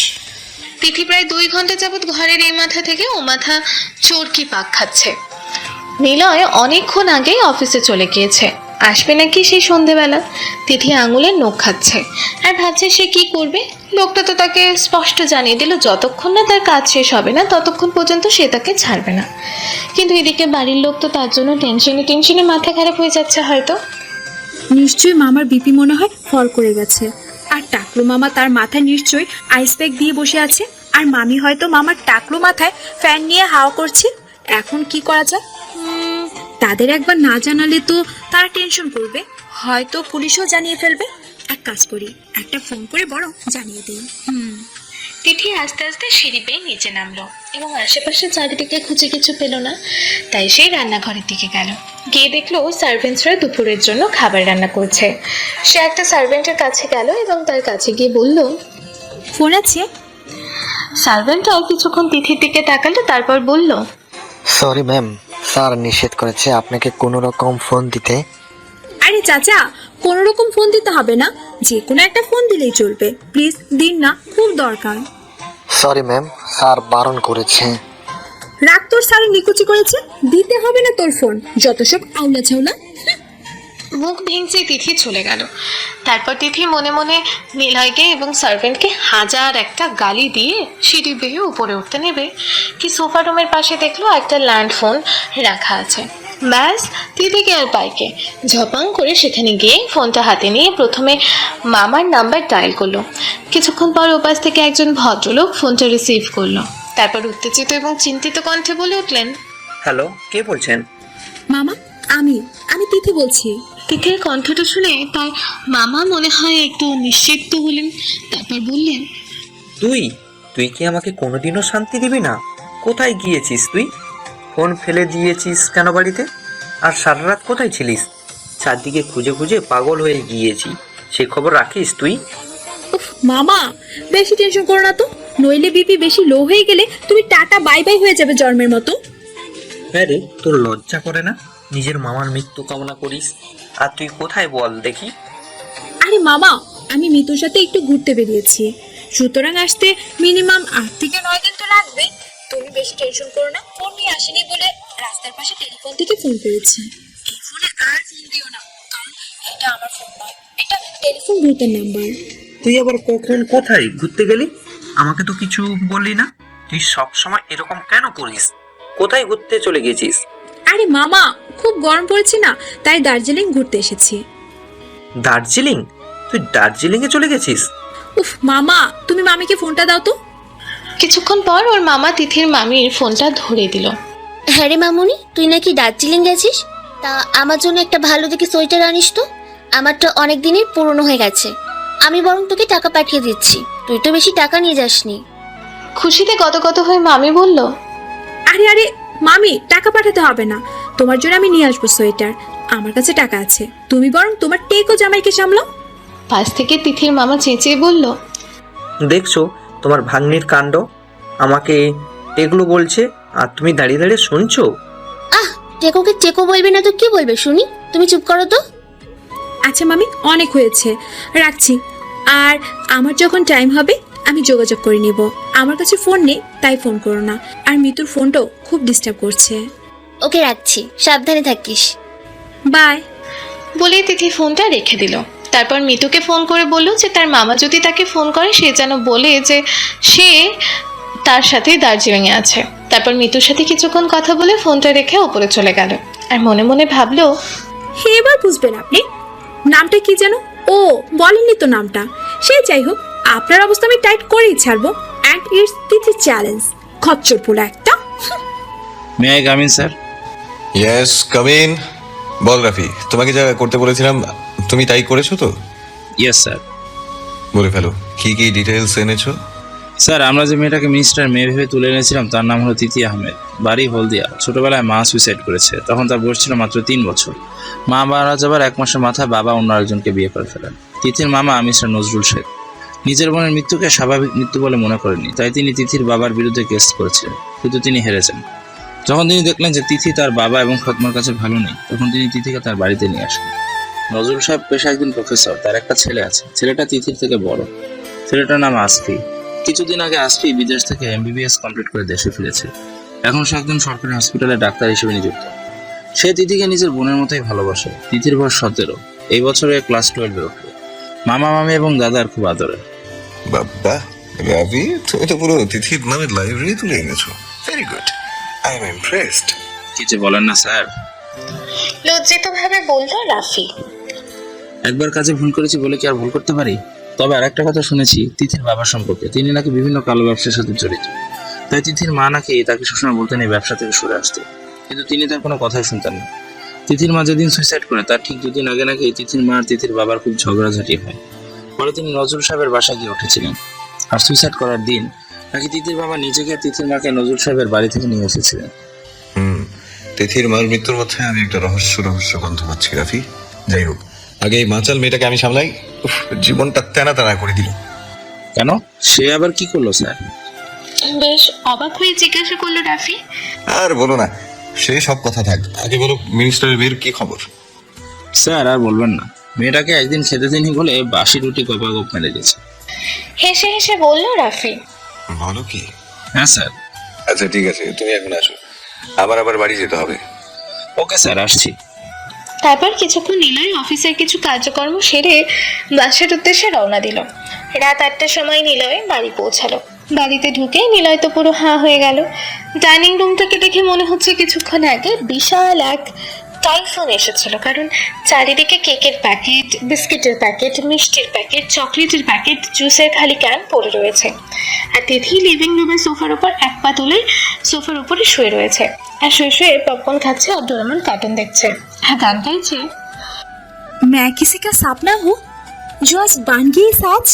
তিথি প্রায় 2 ঘন্টা যাবৎ ঘরের এই মাথা থেকে ও মাথা চরকি পাক খাচ্ছে। নিলয় অনেকক্ষণ আগেই অফিসে চলে গিয়েছে, আসবে নাকি সেই সন্ধেবেলা। তিথি আঙুলের নখ খাচ্ছে আর ভাবছে সে কি করবে। লোকটা তো তাকে স্পষ্ট জানিয়ে দিল যতক্ষণ না তার কাজ শেষ হবে না ততক্ষণ পর্যন্ত সে তাকে ছাড়বে না। কিন্তু এদিকে বাড়ির লোক তো তার জন্য টেনশনে মাথা খারাপ হয়ে যাচ্ছে হয়তো। নিশ্চয়ই মামার বিপি মনে হয় ফল করে গেছে, আর টাকলু মামা তার মাথায় নিশ্চয়ই আইস প্যাক দিয়ে বসে আছে, আর মামি হয়তো মামার টাকলু মাথায় ফ্যান নিয়ে হাওয়া করছে। এখন কি করা যায়? তাদের একবার না জানালে তো তারা টেনশন করবে, হয়তো পুলিশও জানিয়ে ফেলবে। এক কাজ করি, একটা ফোন করে বরং জানিয়ে দিই। তিথি আস্তে আস্তে সিঁড়ি বেয়ে নিচে নামলো এবং আশেপাশে চারিদিকে খুঁজে কিছু পেল না, তাই সেই রান্নাঘরের দিকে গেল। গিয়ে দেখলো সার্ভেন্টসরা দুপুরের জন্য খাবার রান্না করছে। সে একটা সার্ভেন্টের কাছে গেল এবং তার কাছে গিয়ে বলল, ফোন আছে? সার্ভেন্টটাও কিছুক্ষণ তিথির দিকে তাকালো, তারপর বলল, সরি ম্যাম, স্যার নিষেধ করেছে আপনাকে কোনো রকম ফোন দিতে। আরে চাচা, কোনো রকম ফোন দিতে হবে না, যে কোনো একটা ফোন দিলেই চলবে। প্লিজ দিন না, খুব দরকার। সরি ম্যাম, স্যার বারণ করেছে। রাগ তোর সারে নিকুচি করেছে, দিতে হবে না তোর ফোন, যত সব আউলা ছাউলা। মুখ ভেঙচে তিথি চলে গেল। তারপর তিথি মনে মনে নিলয়কে এবং সার্ভেন্টকে হাজার একটা গালি দিয়ে সিঁড়ি বেয়ে উপরে উঠতে নেবে কি সোফা রুমের পাশে দেখলো একটা ল্যান্ড ফোন রাখা আছে। ব্যাস, তিথিকে আর পাইকে ঝপাং করে সেখানে গিয়ে ফোনটা হাতে নিয়ে প্রথমে মামার নাম্বার ডায়াল করলো। কিছুক্ষণ পর ওপাশ থেকে একজন ভদ্রলোক ফোনটা রিসিভ করলো, তারপর উত্তেজিত এবং চিন্তিত কণ্ঠে বলে উঠলেন, হ্যালো, কে বলছেন? মামা, আমি তিথি বলছি। তিথির কণ্ঠটা শুনে তার মামা মনে হয় একটু নিশ্চিত হলেন, তারপর বললেন, তুই কি আমাকে কোনোদিনও শান্তি দিবি না? কোথায় গিয়েছিস তুই? ফোন ফেলে দিয়েছিস কেন বাড়িতে? আর সারা রাত কোথায় ছিলিস? চারদিকে খুঁজে খুঁজে পাগল হয়ে গিয়েছি, সে খবর রাখিস তুই? উফ মামা, বেশি টেনশন করো না তো, নইলে বিপি বেশি লো হয়ে গেলে তুমি টাটা বাই বাই হয়ে যাবে জন্মের মতো। হ্যাঁ রে, তোর লজ্জা করে না? নিজের মামার মৃত্যু কামনা করিস, আর তুই কোথায় বল দেখি? আরে মামা, আমি মিতুর সাথে একটু ঘুরতে বেরিয়েছি, সুতরাং আসতে মিনিমাম 8 থেকে 9 দিন তো লাগবে। তুমি বেশি টেনশন করো না, ফোন নিয়ে আসেনি বলে রাস্তার পাশে টেলিফোন থেকে ফোন করেছি। এই ফোনে আর ফোন দিও না, কারণ এটা আমার ফোন নয়, এটা টেলিফোন বুথের নাম্বার। তুই আবার কখন কোথায় ঘুরতে গেলি? আমাকে তো কিছু বললি না। তুই সব সময় এরকম কেন করিস? কোথায় ঘুরতে চলে গেছিস? আরে মামা, খুব গরম পড়েছে না, তাই দার্জিলিং ঘুরতে এসেছি। দার্জিলিং? তুই দার্জিলিং এ চলে গেছিস? উফ মামা, তুমি মামিকে ফোনটা দাও তো। কিছুক্ষণ পর ওর মামা তিথির মামির ফোনটা ধরে দিল। হ্যাঁ রে মামুনি, তুই নাকি দার্জিলিং গেছিস? তা আমার জন্য একটা ভালো দেখে সোয়েটার আনিস তো, আমারটা অনেক দিনের পুরনো হয়ে গেছে। আমি বরং তোকে টাকা পাঠিয়ে দিচ্ছি, তুই তো বেশি টাকা নিয়ে যাসনি। খুশিতে গদগদ হয়ে মামি বলল, আরে আরে মামি, টাকা পাঠাতে হবে না, তোমার জন্য আমি নিয়ে আসবো সোয়েটার, আমার কাছে টাকা আছে, তুমি বরং তোমার টেকো জামাইকে সামলাও। পাশ থেকে তিথির মামা চেঁচিয়ে বলল, দেখছো তোমার ভাগ্নির কাণ্ড, আমাকে এগুলো বলছে আর তুমি দাঁড়িয়ে দাঁড়িয়ে শুনছো। আহ, টেকোকে টেকো বলবে না তো কি বলবে শুনি, তুমি চুপ করো তো। আচ্ছা মামি, অনেক হয়েছে, রাখছি। আর আমার যখন টাইম হবে আমি যোগাযোগ করে নিব। আমার কাছে ফোন নেই, তাই ফোন করো না। আর মিতুর ফোনটাও খুব ডিস্টার্ব করছে। ওকে রাখছি, সাবধানে থাকিস। বাই। বলে তিথি ফোনটা রেখে দিল। তারপর মিতুকে ফোন করে বলল যে তার মামা যদি তাকে ফোন করে সে যেন বলে যে সে তার সাথে দার্জিলিংয়ে আছে। তারপর মিতুর সাথে কিছুক্ষণ কথা বলে ফোনটা রেখে ওপরে চলে গেল। আর মনে মনে ভাবলো, হে, এবার বুঝবেন আপনি। নামটা কি যেন? ও বলেননি তো নামটা। সে যাই হোক, আপনার অবস্থা আমি টাইট করেই ছাড়বো। অ্যান্ড ইটস তিথি চ্যালেঞ্জ, খচ্চর পোলা একটা। May I come in sir? Yes, come in. বল রাফি, তোমাকে যা করতে বলেছিলাম তুমি তাই করেছো তো? Yes sir. বলে ফেলো, কি কি ডিটেলস এনেছো? স্যার, আমরা যে মেয়েটাকে মিনিস্টার মেয়ে ভেবে তুলে এনেছিলাম তার নাম হলো তিথি আহমেদ, বাড়ি হলদিয়া। ছোটবেলায় মা সুইসাইড করেছে, তখন তার বয়স ছিল মাত্র 3 বছর। মা মারা যাবার 1 মাসের মাথায় বাবা অন্য আরেকজনকে বিয়ে করে ফেলেন। তিথির মামা মিস্টার নজরুল শেখ নিজের বোনের মৃত্যুকে স্বাভাবিক মৃত্যু বলে মনে করেননি, তাই তিনি তিথির বাবার বিরুদ্ধে কেস করেছিলেন, কিন্তু তিনি হেরেছেন। যখন তিনি দেখলেন যে তিথি তার বাবা এবং ফতমার কাছে ভালো নেই, তখন তিনি তিথিকে তার বাড়িতে নিয়ে আসেন। নজরুল সাহেব পেশা একজন প্রফেসর, তার একটা ছেলে আছে। ছেলেটা তিথির থেকে বড়। ছেলেটার নাম আসফি। কিছুদিন আগে আসফি বিদেশ থেকে MBBS কমপ্লিট করে দেশে ফিরেছে। এখন সে একজন সরকারি হসপিটালে ডাক্তার হিসেবে নিযুক্ত। সে তিথিকে নিজের বোনের মতোই ভালোবাসে। তিথির বয়স 17, এই বছরে ক্লাস 12-এ উঠবে। মামা মামি এবং দাদার খুব আদরের। বাবা রাফি, তুমি তো পুরো তিথির নামে লাইব্রেরি তুলে এনেছো। Very good, I am impressed. কিছু বলেন না স্যার? লজ্জিত ভাবে বলল রাফি। একবার কাজে ভুল করেছি বলে কি আর ভুল করতে পারি? তবে আরেকটা কথা শুনেছি তিথির বাবা সম্পর্কে, তিনি নাকি বিভিন্ন কালো ব্যবসার সাথে জড়িত। তাই তিথির মা নাকি তাকে সবসময় বলতেন এই ব্যবসা থেকে সরে আসতে, কিন্তু তিনি তার কোনো কথাই শুনতেন না। তিথির মা যেদিন সুইসাইড করে তার ঠিক 2 দিন আগে নাকি তিথির মা আর তিথির বাবার খুব ঝগড়াঝাটি হয়। পরে তিনি নজরুল সাহেবের বাসায় গিয়ে উঠেছিলেন। আর সুইসাইড করার দিন নাকি তিথির বাবা নিজেকে তিথির মাকে নজরুল সাহেবের বাড়ি থেকে নিয়ে এসেছিলেন। তিথির মার মৃত্যুর মধ্যে আমি একটা রহস্য গন্ধ পাচ্ছি রাফি। যাই হোক, আগে এই মাচাল মেয়েটাকে আমি সামলাই। জীবনটা তেনা তেনা করে দিল। কেন? সে আবার কি করলো স্যার? বেশ অবাক হয়ে জিজ্ঞাসা করলো রাফি। আর বলো না, সেই সব কথা থাক, আগে বলো মিনিস্টারের মেয়ের কি খবর? স্যার আর বলবেন না, মেয়েটাকে একদিন খেতে দিনই বলে বাসি রুটি গপাগপ মেরে গেছে। হেসে হেসে বলল রাফি। বলো কি? হ্যাঁ স্যার। আচ্ছা ঠিক আছে, তুমি এখন আসো, আবার বাড়ি যেতে হবে। ওকে স্যার, আসছি। তারপর কিছুক্ষণ নিলয় অফিসের কিছু কার্যকর্ম সেরে বাসের উদ্দেশ্যে রওনা দিল। রাত 8টার সময় নিলয় বাড়ি পৌঁছালো। বাড়িতে ঢুকে নিলয় তো পুরো হাঁ হয়ে গেল। ডাইনিং রুমটাকে দেখে মনে হচ্ছে কিছুক্ষণ আগে বিশাল এক টাইফুন এসেছিল, কারণ চারিদিকে কেকের প্যাকেট, বিস্কিটের প্যাকেট, মিষ্টির প্যাকেট, চকলেটের প্যাকেট, জুসের খালি ক্যান পড়ে রয়েছে। আর তিথি লিভিং রুমের সোফার উপর এক পা তুলে সোফার উপরে শুয়ে রয়েছে। আর শুয়ে শুয়ে পপকর্ন খাচ্ছে আর ডোরেমন কার্টুন দেখছে আর গান গাইছে। मैं किसी का सपना हूँ जो आज बन गई सच।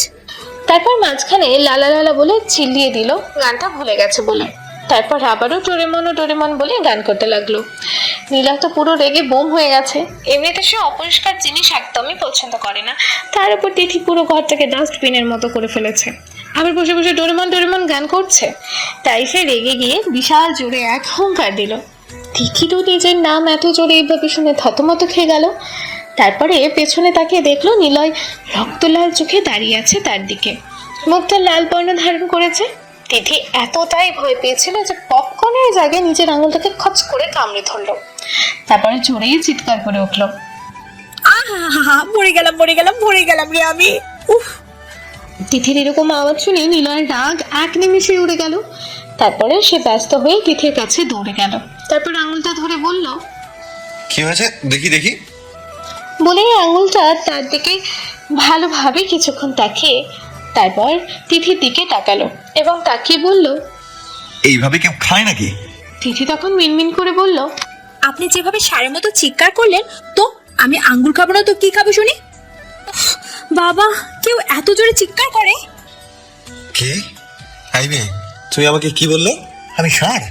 তারপর মাঝখানে লালা লালা বলে চিল্লিয়ে দিল গানটা ভুলে গেছে বলে। তারপর আবারও ডোরেমন বলে গান করতে লাগলো। নীলা তো পুরো রেগে বোম হয়ে গেছে। এমনিতে সে অপরিষ্কার জিনিস একদমই পছন্দ করে না, তার উপর তিথি পুরো ঘরটাকে ডাস্টবিনের মতো করে ফেলেছে। আবার বসে বসে ডোরেমন গান করছে। তাই সে রেগে গিয়ে বিশাল জোরে এক হুঙ্কার দিল। তিথিরও নিজের নাম এত জোরে এইভাবে শুনে থতমত খেয়ে গেল। তারপরে পেছনে তাকিয়ে দেখলো নিলয় রক্তলাল চোখে দাঁড়িয়ে আছে তার দিকে, মুখটা লাল বর্ণ ধারণ করেছে। তিথি এতটাই ভয় পেয়েছিল যে পপকর্নের জায়গায় নিজের আঙুলটাকে খচ করে কামড়ে ধরলো। তারপরে জোরেই চিৎকার করে উঠলো। আহা, মরে গেলাম রে আমি। উফ। তিথির এরকম আওয়াজ শুনে নিলয়ের রাগ এক নিমিষে উড়ে গেল। তারপরে সে ব্যস্ত হয়ে তিথির কাছে দৌড়ে গেল। তারপর আঙুলটা ধরে বলল, কি হয়েছে দেখি। বলে আঙুলটা তার দিকে ভালোভাবে কিছুক্ষণ তাকিয়ে তারপর তিথির দিকে তাকালো এবং তাকিয়ে বলল, এইভাবে কেউ খায় নাকি? তিথি তখন মিনমিন করে বলল, আপনি যেভাবে সারের মতো চিৎকার করলেন, তো আমি আঙ্গুর খাবো না তো কি খাবো শুনি? বাবা, কেউ এত জোরে চিৎকার করে? কে? আইবে, তুমি আমাকে কি বললে? আমি ষাঁড়?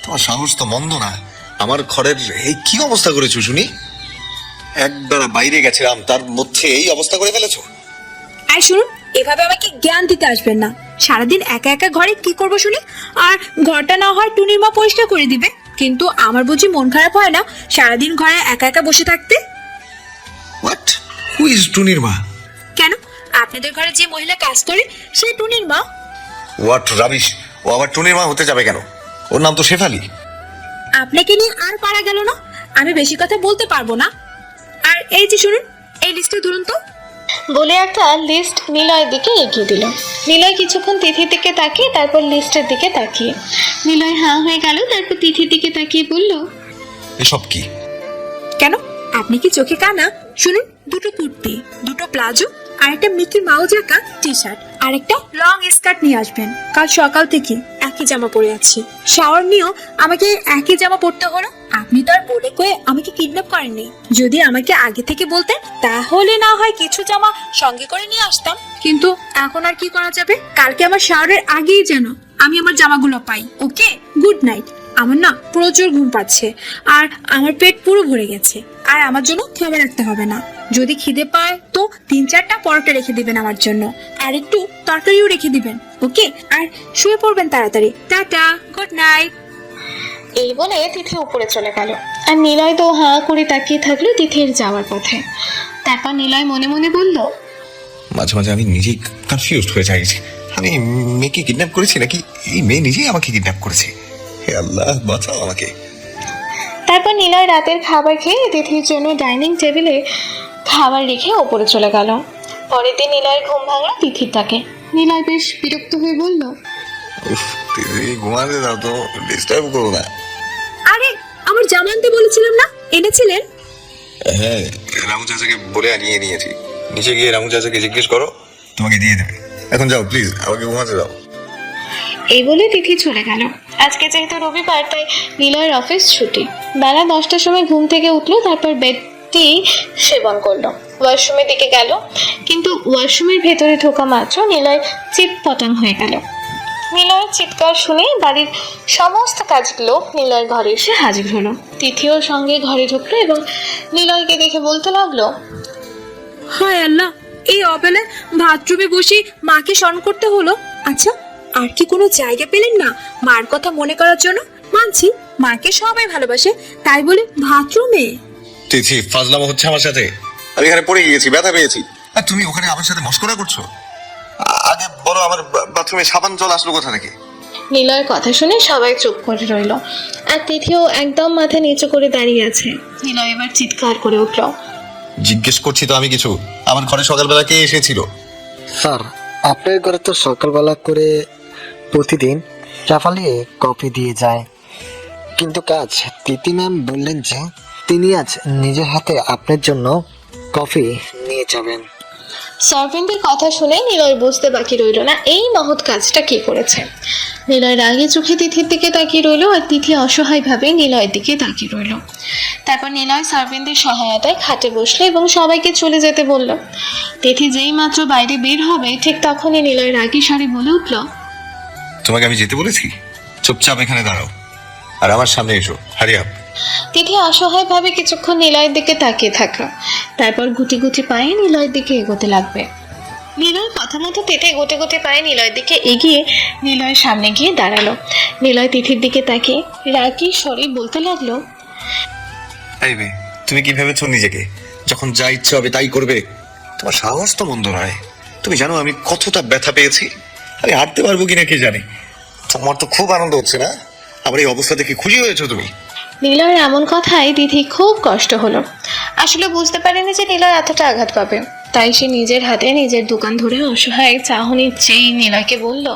তোমার সাহস তো মন্দ না। আমার ঘরের এই কি অবস্থা করেছো শুনি? একবার বাইরে গেছিলাম, তার মধ্যে এই অবস্থা করে ফেলেছো। আর শুনুন, এভাবে আমাকে জ্ঞান দিতে আসবেন না। সারাদিন একা একা ঘরে কি করবো শুনি? আর ঘরটা না হয় টুনির মা পরিষ্কার করে দিবে, কিন্তু আমার বুঝি মন খারাপ হয় না সারাদিন ঘরে একা একা বসে থাকতে? হোয়াট? হু ইজ টুনির মা? কেন, আপনাদের ঘরে যে মহিলা কাজ করে সে টুনির মা। What rubbish! ও আবার টুনির মা হতে যাবে কেন? ওর নাম তো শেফালি। আপনাকে নিয়ে আর পারা গেল না, আমি বেশি কথা বলতে পারবো না। আর এই যে শুনুন, এই লিস্টে ধরুন তো। বলে একটা লিস্ট নিলয়ের দিকে এগিয়ে দিল। নিলয় কিছুক্ষণ তিথির দিকে তাকিয়ে তারপর লিস্টের দিকে তাকিয়ে নিলয় হাঁ হয়ে গেল। তারপর তিথির দিকে তাকিয়ে বলল, এসব কি? কেন, আপনি কি চোখে কানা? শুনুন, দুটো কুর্তি, দুটো প্লাজো আর একটা মিকি মাউস আঁকা টি শার্ট আর একটা লং স্কার্ট নিয়ে আসবেন। কাল সকাল থেকে একই জামা পরে আছি, শাওয়ার নিয়েও আমাকে একই জামা পরতে হলো। আপনি তো আর বলে কয়ে আমাকে কিডন্যাপ করেননি। যদি আমাকে আগে থেকে বলতেন তাহলে না হয় কিছু জামা সঙ্গে করে নিয়ে আসতাম, কিন্তু এখন আর কি করা যাবে? কালকে আমার শাওয়ারের আগেই যেন আমি আমার জামাগুলো পাই। ওকে, গুড নাইট। আমার না প্রচুর ঘুম পাচ্ছে আর আমার পেট পুরো ভরে গেছে, আর আমার জন্য খাবার রাখতে হবে না। যদি খিদে পায় তো 3-4টা পরোটা রেখে দিবেন আমার জন্য, আর একটু তরকারিও রেখে দিবেন। ওকে, আর শুয়ে পড়বেন তাড়াতাড়ি। Tata, good night. এই বলে তিথি উপরে চলে গেল। আর নিলয় তো হাঁ করে তাকিয়ে থাকলো তিথির যাওয়ার পথে। তারপর নিলয় মনে মনে বলল, মাঝে মাঝে আমি নিজেই কনফিউজড হয়ে যাই যে আমি মেয়েকে কিডন্যাপ করেছি নাকি এই মেয়ে নিজেই আমাকে কিডন্যাপ করেছে। হে আল্লাহ, বাঁচাও আমাকে। তারপর নিলয় রাতের খাবার খেয়ে তিথির জন্য ডাইনিং টেবিলে খাবার রেখে ওপরে চলে গেল। পরের দিন নিলয়ের ঘুম ভাঙলো তিথির ডাকে। নিলয় বেশ বিরক্ত হয়ে বলল, উফ, দিদি ঘুমাতে দাও তো, ডিস্টার্ব করো না। আরে, আমার জামা আনতে বলেছিলাম না, এনেছিলেন? হ্যাঁ, রামু চাচাকে বলে আনিয়ে নিয়েছি। নিচে গিয়ে রামু চাচাকে জিজ্ঞেস করো, তোমাকে দিয়ে দেবে। এখন যাও প্লিজ, আমাকে ঘুমাতে দাও। এই বলে তিথি চলে গেল। আজকে যেহেতু রবিবার তাই নিলয়ের অফিস ছুটি। বেলা 10টার সময় ঘুম থেকে উঠলো, তারপর বেডটি সেবন করলো, ওয়াশরুমের দিকে গেল। কিন্তু ওয়াশরুমের ভেতরে ঢোকা মাত্র নিলয় চিৎপটাং হয়ে গেল। নিলয়ের চিৎকার শুনে বাড়ির সমস্ত কাজের লোক নিলয়ের ঘরে এসে হাজির হলো। তিথিও সঙ্গে ঘরে ঢুকলো এবং নিলয়কে দেখে বলতে লাগলো, হায় আল্লাহ, এই অবেলায় বাথরুমে বসে মাকে স্মরণ করতে হলো। আচ্ছা, আর কি কোনো জায়গা পেলেন না মার কথা মনে করার জন্য? মানছি মাকে সবাই ভালোবাসে, তাই বলে বাথরুমে? তিথি, ফাজলামো হচ্ছে আমার সাথে। আমি এখানে পড়ে গিয়েছি, ব্যথা পেয়েছি, আর তুমি ওখানে আমার সাথে মস্করা করছো। আগে বলো, আমার বাথরুমে সাবান জল আসলো কোথা থেকে? নিলয়ের কথা শুনে সবাই চুপ করে রইল। আর তিথিও একদম মাথা নিচু করে দাঁড়িয়ে আছে। নিলয় এবার চিৎকার করে উঠল, জিজ্ঞেস করছি তো আমি কিছু। আমার ঘরে সকালবেলা কে এসেছিল? স্যার, আপনার ঘরে তো সকালবেলা করে প্রতিদিন শেফালি কফি দিয়ে যায়, কিন্তু কাজ তিথি ম্যাম বললেন যে তিনি আজ নিজের হাতে আপনার জন্য কফি নিয়ে যাবেন। সার্ভেন্টের কথা শুনে নিলয় বুঝতে বাকি রইল না এই মহৎ কাজটা কে করেছে। নিলয় রাগে চোখে তিথির দিকে তাকিয়ে রইল, আর তিথি অসহায়ভাবে নিলয়ের দিকে তাকিয়ে রইল। তারপর নিলয় সার্ভেন্টের সহায়তায় খাটে বসলো এবং সবাইকে চলে যেতে বলল। তিথি যেই মাত্র বাইরে বের হবে ঠিক তখনই নিলয় রাগী স্বরে বলে উঠল, তোমাকে আমি যেতে বলেছি? চুপচাপ এখানে দাঁড়াও আর আমার সামনে এসো, হারি আপ। তিথি অসহায়ভাবে কিছুক্ষণ নিলয়ের দিকে তাকিয়ে থাকলো, তারপর গুটি গুটি পায়ে নিলয়ের দিকে এগোতে লাগবে। নিলয়ের কথা মতো তিথি গুটি গুটি পায়ে নিলয়ের দিকে এগিয়ে নিলয়ের সামনে গিয়ে দাঁড়ালো। নিলয় তিথির দিকে তাকিয়ে রাগী স্বরে বলতে লাগলো, এই মেয়ে, তুমি কি ভেবেছো নিজেকে যখন যা ইচ্ছা হবে তাই করবে? তোমার সাহস তো মন্দ নয়। তুমি জানো আমি কতটা ব্যথা পেয়েছি? আমি হাঁটতে পারবো কিনা কে জানে। তোমার তো খুব আনন্দ হচ্ছে না? আমার এই অবস্থা দেখে খুশি হয়েছো তুমি? নিলয়ের এমন কথায় তিথি খুব কষ্ট হলো। আসলে বুঝতে পারেনি যে নিলয় এতটা আঘাত পাবে, তাই সে নিজের হাতে নিজের দোকান ধরে অসহায় চাহনি চেয়ে নিলয়কে বলল,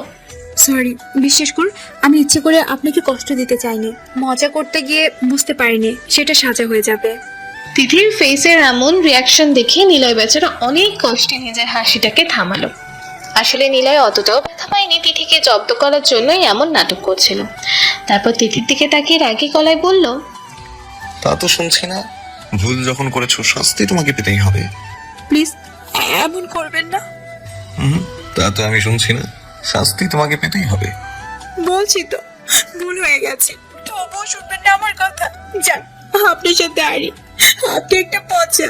সরি, বিশ্বাস করুন, আমি ইচ্ছে করে আপনাকে কষ্ট দিতে চাইনি। মজা করতে গিয়ে বুঝতে পারিনি সেটা সাজা হয়ে যাবে। তিথির ফেসের এমন রিয়াকশন দেখে নিলয় বেচারা অনেক কষ্টে নিজের হাসিটাকে থামালো। আসলে নিলয় অতটাও ব্যথা পায়নি, তিথিকে জব্দ করার জন্যই এমন নাটক করছিল। তারপর তিথির দিকে তাকিয়ে রাগী গলায় বলল, তা তো শুনছি না। ভুল যখন করেছো শাস্তি তোমাকে পেতেই হবে। প্লিজ এমন করবেন না। তা তো আমি শুনছি না, শাস্তি তোমাকে পেতেই হবে। বলছি তো ভুল হয়ে গেছে, তবুও শুনবেন না আমার কথা। যান, আপনার সাথে আরি, আপনি একটা পচা।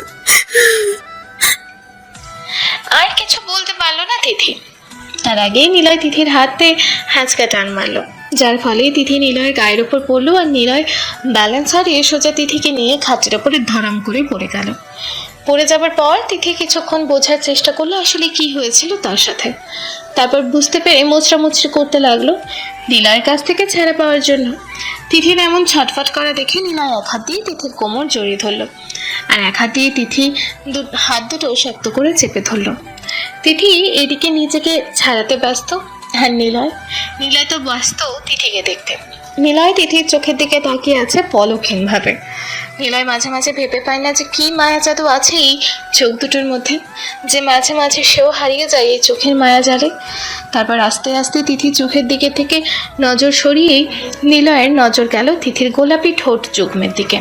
আর কিছু বলতে পারলো না তিথি। তার আগেই নিলয় তিথির হাতে হ্যাঁচকা টান মারলো, যার ফলে তিথি নিলয়ের গায়ের ওপর পড়লো আর নিলয় ব্যালেন্স হারিয়ে সোজা তিথিকে নিয়ে খাটের ওপরে ধরাম করে পড়ে গেল। পড়ে যাবার পর তিথি কিছুক্ষণ বোঝার চেষ্টা করলো আসলে কি হয়েছিল তার সাথে। তারপর বুঝতে পেরে মোচড়ামুচড়ি করতে লাগলো নিলয়ের কাছ থেকে ছেড়ে পাওয়ার জন্য। তিথির এমন ছটফট করা দেখে নিলয় এক হাত দিয়ে তিথির কোমর জড়িয়ে ধরলো, আর এক হাত দিয়ে তিথি হাত দুটো শক্ত করে চেপে ধরলো। তিথি এদিকে নিজেকে ছাড়াতে ব্যস্ত, আর নিলয় তো ব্যস্ত তিথিকে দেখতে। নিলয় তিথির চোখের দিকে তাকিয়ে আছে পলকহীন ভাবে। নিলয় মাঝে মাঝে ভেবে পায় না যে কি মায়া জাদু আছে এই চোখ দুটোর মধ্যে, যে মাঝে মাঝে সেও হারিয়ে যায় এই চোখের মায়া জালে। তারপর আস্তে আস্তে তিথির চোখের দিকে থেকে নজর সরিয়েই নিলয়ের নজর গেল তিথির গোলাপি ঠোঁট যুগ্মের দিকে।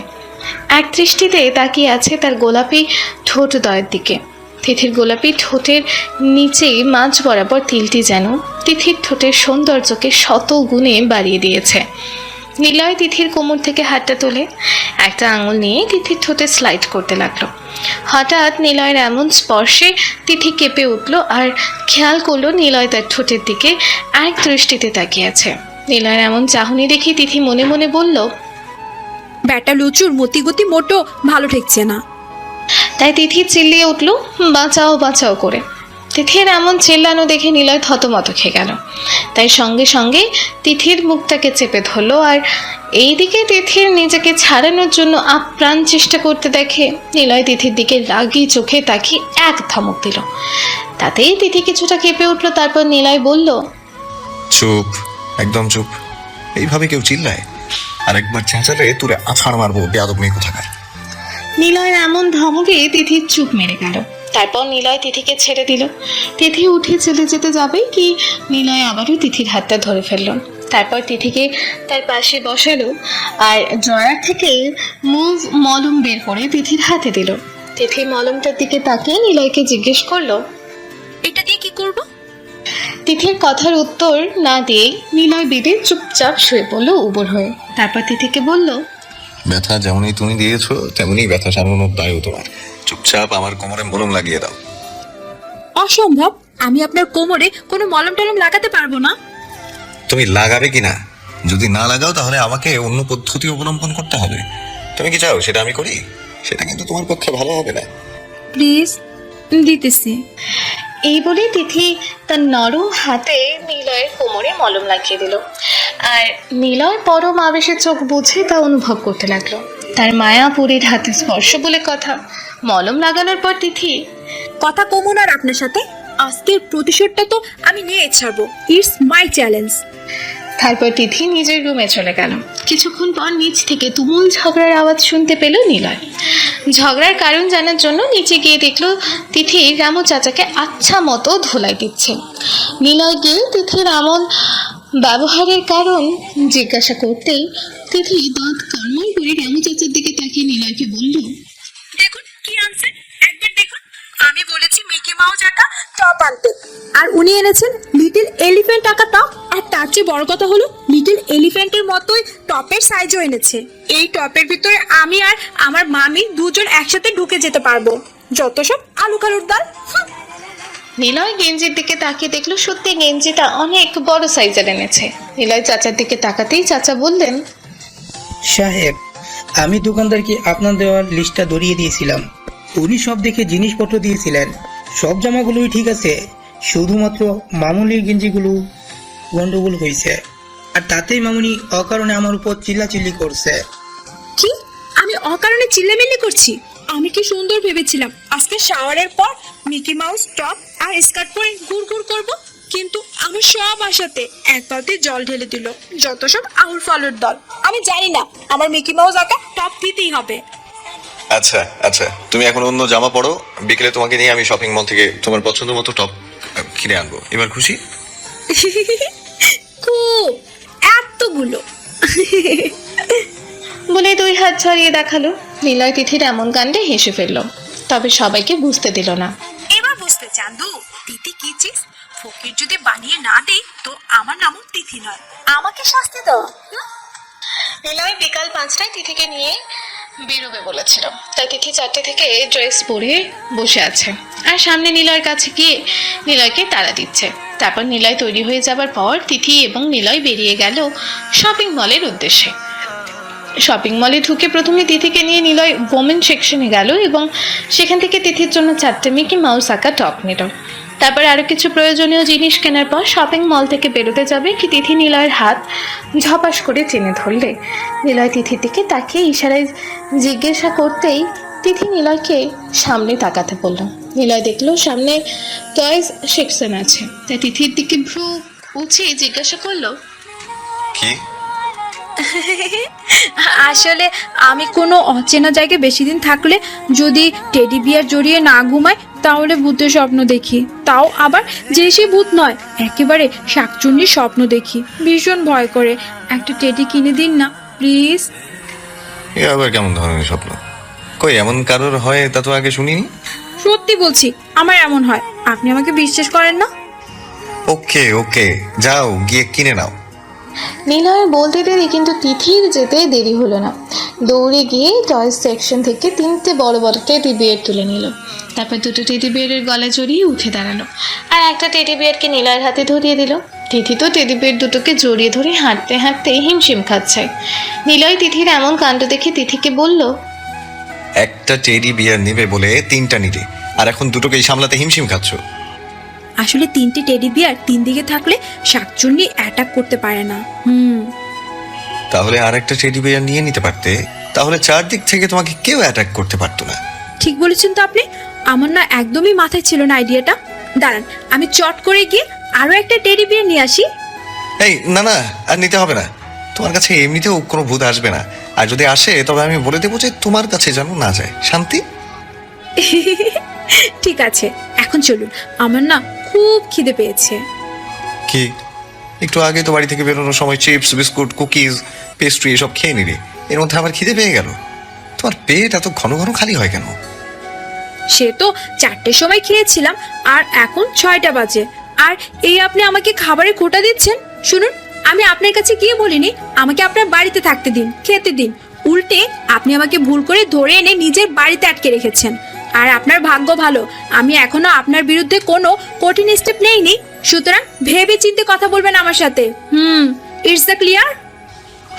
এক দৃষ্টিতে তাকিয়ে আছে তার গোলাপি ঠোঁট দয়ের দিকে। তিথির গোলাপি ঠোঁটের নিচেই মাঝ বরাবর তিলটি যেন তিথির ঠোঁটের সৌন্দর্যকে শত গুণে বাড়িয়ে দিয়েছে। নিলয় তিথির কোমর থেকে হাতটা তুলে একটা আঙুল নিয়ে তিথির ঠোঁটে স্লাইড করতে লাগলো। হঠাৎ নিলয়ের এমন স্পর্শে তিথি কেঁপে উঠলো আর খেয়াল করলো নিলয় তার ঠোঁটের দিকে এক দৃষ্টিতে তাকিয়ে আছে। নিলয়ের এমন চাহনি দেখে তিথি মনে মনে বলল, ব্যাটা লুচুর মতিগতি মোটো ভালো ঠেকছে না। তাই তিথি চিল্লিয়ে উঠল বাঁচাও বাঁচাও করে। তিথির এমন চিল্লানো দেখে নিলয় থতমত খেয়ে গেল, তাই সঙ্গে সঙ্গে তিথির মুখটাকে চেপে ধরলো। আর এইদিকে তিথির নিজেকে ছাড়ানোর জন্য আপ্রাণ চেষ্টা করতে দেখে নিলয় তিথির দিকে রাগি চোখে তাকিয়ে এক ধমক দিল। তাতেই তিথি কিছুটা কেঁপে উঠলো। তারপর নিলয় বলল, চুপ, একদম চুপ। এইভাবে কেউ চিল্লায়? আর একবার চেঁচালে তুলে আছাড় মারবো, বেয়াদব মেয়ে কোথাকার। নিলয়ের এমন ধমকে তিথির চুপ মেরে গেল। তারপর নিলয় তিথিকে ছেড়ে দিল। তিথি উঠে চলে যেতে যাবে কি নিলয় আবারও তিথির হাতটা ধরে ফেলল। তারপর তিথিকে তার পাশে বসালো আর ড্রয়ার থেকে মুভ মলম বের করে তিথির হাতে দিল। তিথি মলমটার দিকে তাকিয়ে নিলয়কে জিজ্ঞেস করলো, এটা দিয়ে কি করব? তিথির কথার উত্তর না দিয়ে নিলয় বেডে চুপচাপ শুয়ে পড়লো উবর হয়ে। তারপর তিথিকে বলল, ব্যথা যেমনই তুমি দিয়েছো তেমনই ব্যথা সারানোর দায়ও তোমার। চুপচাপ আমার কোমরে মলম লাগিয়ে দাও। অসম্ভব, আমি আপনার কোমরে কোনো মলম টলম লাগাতে পারবো না। তুমি লাগাবে কিনা? যদি না লাগাও তাহলে আমাকে অন্য পদ্ধতি অবলম্বন করতে হবে। তুমি কি চাও সেটা আমি করি? সেটা কিন্তু তোমার পক্ষে ভালো হবে না। প্লিজ, দিতেছি। এই বলে তিথি তার নরম হাতে নিলয়ের কোমরে মলম লাগিয়ে দিল। আর নিলয় পরম আবেশে চোখ বুঝে তা অনুভব করতে লাগলো। তার মায়াপুরীর হাতে স্পর্শ বলে কথা। মলম লাগানোর পর তিথি, কথা কমুন আর আপনার সাথে। আজকের প্রতিশোধটা তো আমি নিয়ে ছাড়বো। It's my challenge. তারপর তিথি নিজের রুমে চলে গেল। কিছুক্ষণ পর নিচ থেকে তুমুল ঝগড়ার আওয়াজ শুনতে পেল নিলয়। ঝগড়ার কারণ জানার জন্য নিচে গিয়ে দেখলো তিথি রামু চাচাকে আচ্ছা মতো ধোলাই দিচ্ছে। নিলয় গিয়ে তিথির এমন ব্যবহারের কারণ জিজ্ঞাসা করতেই তিথি দাঁত কামড় করে রামু চাচার দিকে তাকিয়ে নিলয়কে বলল, দেখুন কি আনছেন, একবার দেখুন। আমি বলেছি মিকি মাউস আঁকা টপ আনতে, আর উনি এনেছেন লিটল এলিফ্যান্ট আঁকা টপ। আর তার চেয়ে বড় কথা হলো লিটল এলিফ্যান্টের মতোই টপের সাইজও এনেছে। এই টপের ভিতরে আমি আর আমার মামি দুজন একসাথে ঢুকে যেতে পারবো। যত সব আলু খালুর ডাল। নিলয় গেঞ্জির দিকে তাকিয়ে দেখলো সত্যি গেঞ্জিটা অনেক বড় সাইজের এনেছে। নিলয় চাচার দিকে তাকাতেই চাচা বললেন, সাহেব, আমি দোকানদারকে আপনার দেওয়ার লিস্টটা ধরিয়ে দিয়েছিলাম। উনি সব দেখে জিনিসপত্র দিয়েছিলেন। সব জামাগুলোই ঠিক আছে, শুধুমাত্র মামুনির গেঞ্জিগুলো গন্ডগোল হয়েছে। আর তাতেই মামুনি অকারণে আমার উপর চিল্লাচিল্লি করছে। কি? আমি অকারণে চিল্লামিল্লি করছি? আমি কি সুন্দর ভেবেছিলাম আজকে শাওয়ারের পর মিকি মাউস টপ আর স্কার্ট পরে ঘুরঘুর করব, কিন্তু আমার সব আশাতে এক বালতি জল ঢেলে দিল। যত সব আউল ফালুর দল। আমি জানি না, আমার মিকি মাউস আঁকা টপ দিতেই হবে। আচ্ছা আচ্ছা, তুমি এখন অন্য জামা পরো। বিকেলে তোমাকে নিয়ে আমি শপিং মল থেকে তোমার পছন্দ মতো টপ কিনে আনবো। এবার খুশি? খুব, এতগুলো। বলে দুই হাত ছড়িয়ে দেখালো। নিলয় তিথির এমন কাণ্ডে হেসে ফেলল, তবে সবাইকে বুঝতে দিল না। এবার বুঝতে চান্দু? তিথি কি চিজ? ফকির যদি বানিয়ে না দেই তো আমার নামও তিথি নয়, আমাকে শাস্তি দাও। নিলয় বিকাল 5টায় তিথিকে নিয়ে বেরোবে বলেছিল, তাই তিথি 4টে থেকে ড্রেস পরে বসে আছে আর সামনে নিলয়ের কাছে গিয়ে নিলয়কে তাড়া দিচ্ছে। তারপর নিলয় তৈরি হয়ে যাবার পর তিথি এবং নিলয় বেরিয়ে গেল শপিং মলের উদ্দেশ্যে। শপিং মলে ঢুকে প্রথমে তিথিকে নিয়ে নিলয় ওমেন সেকশনে গেল এবং সেখান থেকে তিথির জন্য 4টে মিকি মাউস আঁকা টপ নিল। তারপর আরও কিছু প্রয়োজনীয় জিনিস কেনার পর শপিং মল থেকে বেরোতে যাবে কি তিথি নিলয়ের হাত ঝপাস করে টেনে ধরলে। নিলয় তিথির দিকে তাকিয়ে ইশারায় জিজ্ঞাসা করতেই তিথি নিলয়কে সামনে তাকাতে বলল। নিলয় দেখলো সামনে টয়েস সেকশন আছে, তাই তিথির দিকে ভ্রু উঁচিয়ে জিজ্ঞাসা করলো, কি? আসলে আমি কোনো অচেনা জায়গায় বেশি দিন থাকলে যদি টেডি বিয়ার জড়িয়ে না ঘুমাই তাহলে ভূতের স্বপ্ন দেখি, তাও আবার যে সে ভূত নয়, একেবারে শাকচুন্নির স্বপ্ন দেখি, ভীষণ ভয় করে। একটা টেডি কিনে দিন না প্লিজ। এ আবার কেমন ধরনের স্বপ্ন? কই এমন কারোর হয় তা তো আগে শুনিনি। সত্যি বলছি আমার এমন হয়, আপনি আমাকে বিশ্বাস করেন না? ওকে ওকে, যাও গিয়ে কিনে নাও। নিলয় বলতে দেরি কিন্তু তিথির যেতে দেরি হলো না। দৌড়ে গিয়ে টয়েস সেকশন থেকে 3টে বড় বড় টেডি বিয়ার তুলে নিল। তারপর 2টো টেডি বিয়ারের গলায় জড়িয়ে উঠে দাঁড়ালো আর একটা টেডি বিয়ারকে নিলয়ের হাতে ধরিয়ে দিল। তিথি তো টেডি বিয়ার দুটোকে জড়িয়ে ধরে হাঁটতে হাঁটতে হিমশিম খাচ্ছে। নিলয় তিথির এমন কাণ্ড দেখে তিথিকে বলল, একটা টেডি বিয়ার নেবে বলে 3টা নিলে, আর এখন দুটোকেই সামলাতে হিমশিম খাচ্ছ। আসলে 3টে টেডি বিয়ার 3 দিকে থাকলে শাকচুন্নি অ্যাটাক করতে পারে না। তাহলে আর একটা টেডি বিয়ার নিয়ে নিতে পারতে, তাহলে 4 দিক থেকে তোমাকে কেউ অ্যাটাক করতে পারতো না। ঠিক বলেছেন তো আপনি, আমার না একদমই মাথায় ছিল না আইডিয়াটা। দাঁড়ান আমি চট করে গিয়ে আরো একটা টেডি বিয়ার নিয়ে আসি। এই না না, আর নিতে হবে না, তোমার কাছে এমনিতেও কোনো ভূত আসবে না, আর যদি আসে তবে আমি বলে দেবো যে তোমার কাছে যেন না যায়। শান্তি? ঠিক আছে এখন চলুন, আমার না খুব খিদে পেয়েছে। কি একটু আগে তো বাড়ি থেকে বেরোনোর সময় চিপস বিস্কুট কুকিজ পেস্ট্রি এসব খেয়ে নিলে, এর মধ্যে আবার খিদে পেয়ে গেল? তোমার পেট এত ঘন ঘন খালি হয় কেন? সে তো 4টের সময় খেয়েছিলাম আর এখন 6টা বাজে, আর এই আপনি আমাকে খাবারে খোটা দিচ্ছেন। শুনুন, আমি আপনার কাছে গিয়ে বলিনি আমাকে আপনার বাড়িতে থাকতে দিন, খেতে দিন। উল্টে আপনি আমাকে ভুল করে ধরে এনে নিজের বাড়িতে আটকে রেখেছেন। আর আপনার ভাগ্য ভালো আমি এখনো আপনার বিরুদ্ধে কোনো কঠিন স্টেপ নেইনি, সুতরাং ভেবে চিন্তে কথা বলবেন আমার সাথে। It's the clear?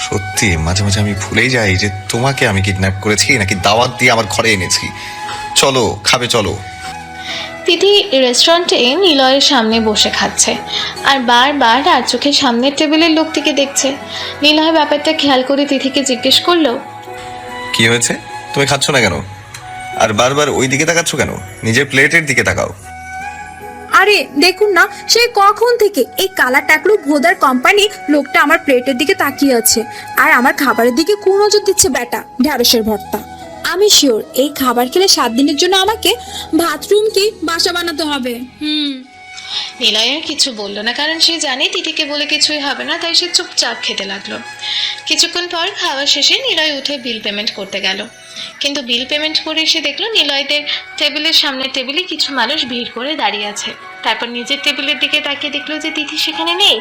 সত্যি মাঝে মাঝে আমি ভুলেই যাই যে তোমাকে আমি কিডন্যাপ করেছি নাকি দাওয়াত দিয়ে আমার ঘরে এনেছি। চলো খাবে চলো। তিথি রেস্টুরেন্টে নিলয়ের সামনে বসে খাচ্ছে আর বারবার আর চোখের সামনের টেবিলের লোকটিকে দেখছে। নিলয় ব্যাপারটা খেয়াল করে তিথিকে জিজ্ঞেস করলো, কি হয়েছে, তুমি খাচ্ছ না কেন? আর বারবার ওই দিকে তাকাচ্ছ কেন? নিজের প্লেটের দিকে তাকাও। আরে দেখুন না, সেই কখন থেকে এই কালা টাকলু ভোদার কোম্পানি লোকটা আমার প্লেটের দিকে তাকিয়ে আছে আর আমার খাবারের দিকে কোন নজর দিচ্ছে বেটা ঢ্যাঁড়সের ভর্তা। আমি শিওর এই খাবার খেলে 7 দিনের জন্য আমাকে বাথরুম কি বাসা বানাতে হবে। নিলয় আর কিছু বললো না, কারণ সে জানে তিথিকে বলে কিছুই হবে না, তাই সে চুপচাপ খেতে লাগলো। কিছুক্ষণ পর খাওয়া শেষে নিলয় উঠে বিল পেমেন্ট করতে গেল, কিন্তু বিল পেমেন্ট করে এসে দেখলো নিলয়দের টেবিলের সামনের টেবিলে কিছু মানুষ ভিড় করে দাঁড়িয়ে আছে। তারপর নিজের টেবিলের দিকে তাকিয়ে দেখলো যে তিথি সেখানে নেই।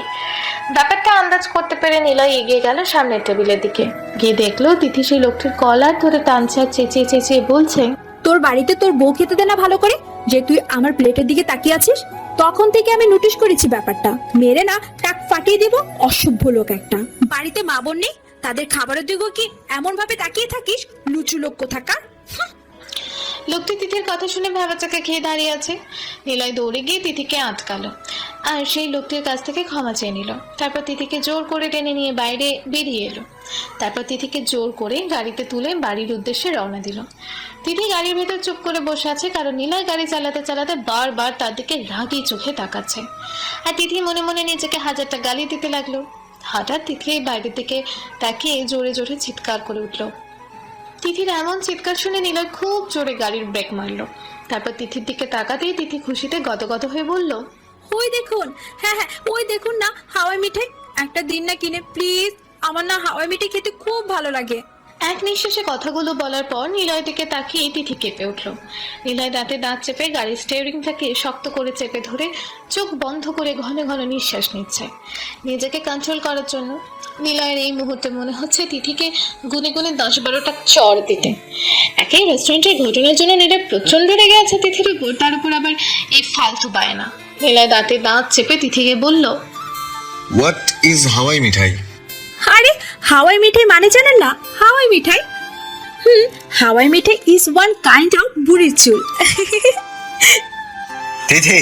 ব্যাপারটা আন্দাজ করতে পেরে নিলয় এগিয়ে গেল সামনের টেবিলের দিকে। গিয়ে দেখলো তিথি সেই লোকটির কলার ধরে টানছে আর চেঁচিয়ে চেঁচিয়ে বলছে, তোর বাড়িতে তোর বউ খেতে দে না ভালো করে, যে তুই আমার প্লেটের দিকে তাকিয়ে আছিস? তখন থেকে আমি নোটিশ করেছি ব্যাপারটা, মেরে না টাক ফাটিয়ে দিব। অসভ্য লোক একটা। বাড়িতে মা বোন নেই, তাদের খাবারের দিকেও কি এমন ভাবে তাকিয়ে থাকিস? লুচু লোক কোথাকার। লোকটি তিথির কথা শুনে ভেবাচাকা খেয়ে দাঁড়িয়ে আছে। নিলয় দৌড়ে গিয়ে তিথিকে আটকালো আর সেই লোকটির কাছ থেকে ক্ষমা চেয়ে নিল। তারপর তিথিকে জোর করে টেনে নিয়ে বাইরে বেরিয়ে এলো। তারপর তিথিকে জোর করে গাড়িতে তুলে বাড়ির উদ্দেশ্যে রওনা দিল। তিথি গাড়ির ভেতর চুপ করে বসে আছে, কারণ নিলয় গাড়ি চালাতে চালাতে বারবার তার দিকে রাগী চোখে তাকাচ্ছে। আর তিথি মনে মনে নিজেকে 1000টা গালি দিতে লাগলো। হঠাৎ তিথি বাইরের দিকে তাকিয়ে জোরে জোরে চিৎকার করে উঠল। তিথির এমন চিৎকার শুনে নিলয় খুব জোরে গাড়ির ব্রেক মারলো। তারপর তিথির দিকে তাকাতেই তিথি খুশিতে গদগদ হয়ে বলল, ওই দেখুন, হ্যাঁ ওই দেখুন না হাওয়াই মিঠাই, একটা দিন না কিনে প্লিজ, আমার না হাওয়াই মিঠাই খেতে খুব ভালো লাগে। এক নিঃশ্বাসে কথাগুলো বলার পর নিলয় দিকে তাকিয়ে তিথি কেঁপে উঠল। নিলয় দাঁতে দাঁত চেপে গাড়ির স্টিয়ারিংটাকে শক্ত করে চেপে ধরে চোখ বন্ধ করে ঘন ঘন নিঃশ্বাস নিচ্ছে নিজেকে কন্ট্রোল করার জন্য। নিলয়ের এই মুহূর্তে মনে হচ্ছে তিথিকে গুনে গুনে 10-12টা চড় দিতে। একই রেস্টুরেন্টের ঘটনার জন্য নিলয় প্রচন্ড রেগে আছে তিথির উপর, তার উপর আবার এই ফালতু বায়না। নিলয় দাঁতে দাঁত চেপে তিথিকে বলল, হোয়াট ইজ হাওয়াই মিঠাই? আরে হাওয়াই মিঠাই মানে জানেন না? হাওয়াই মিঠাই, হাওয়াই মিঠাই ইজ ওয়ান কাইন্ড অফ বুড়ির চুল। তিথি,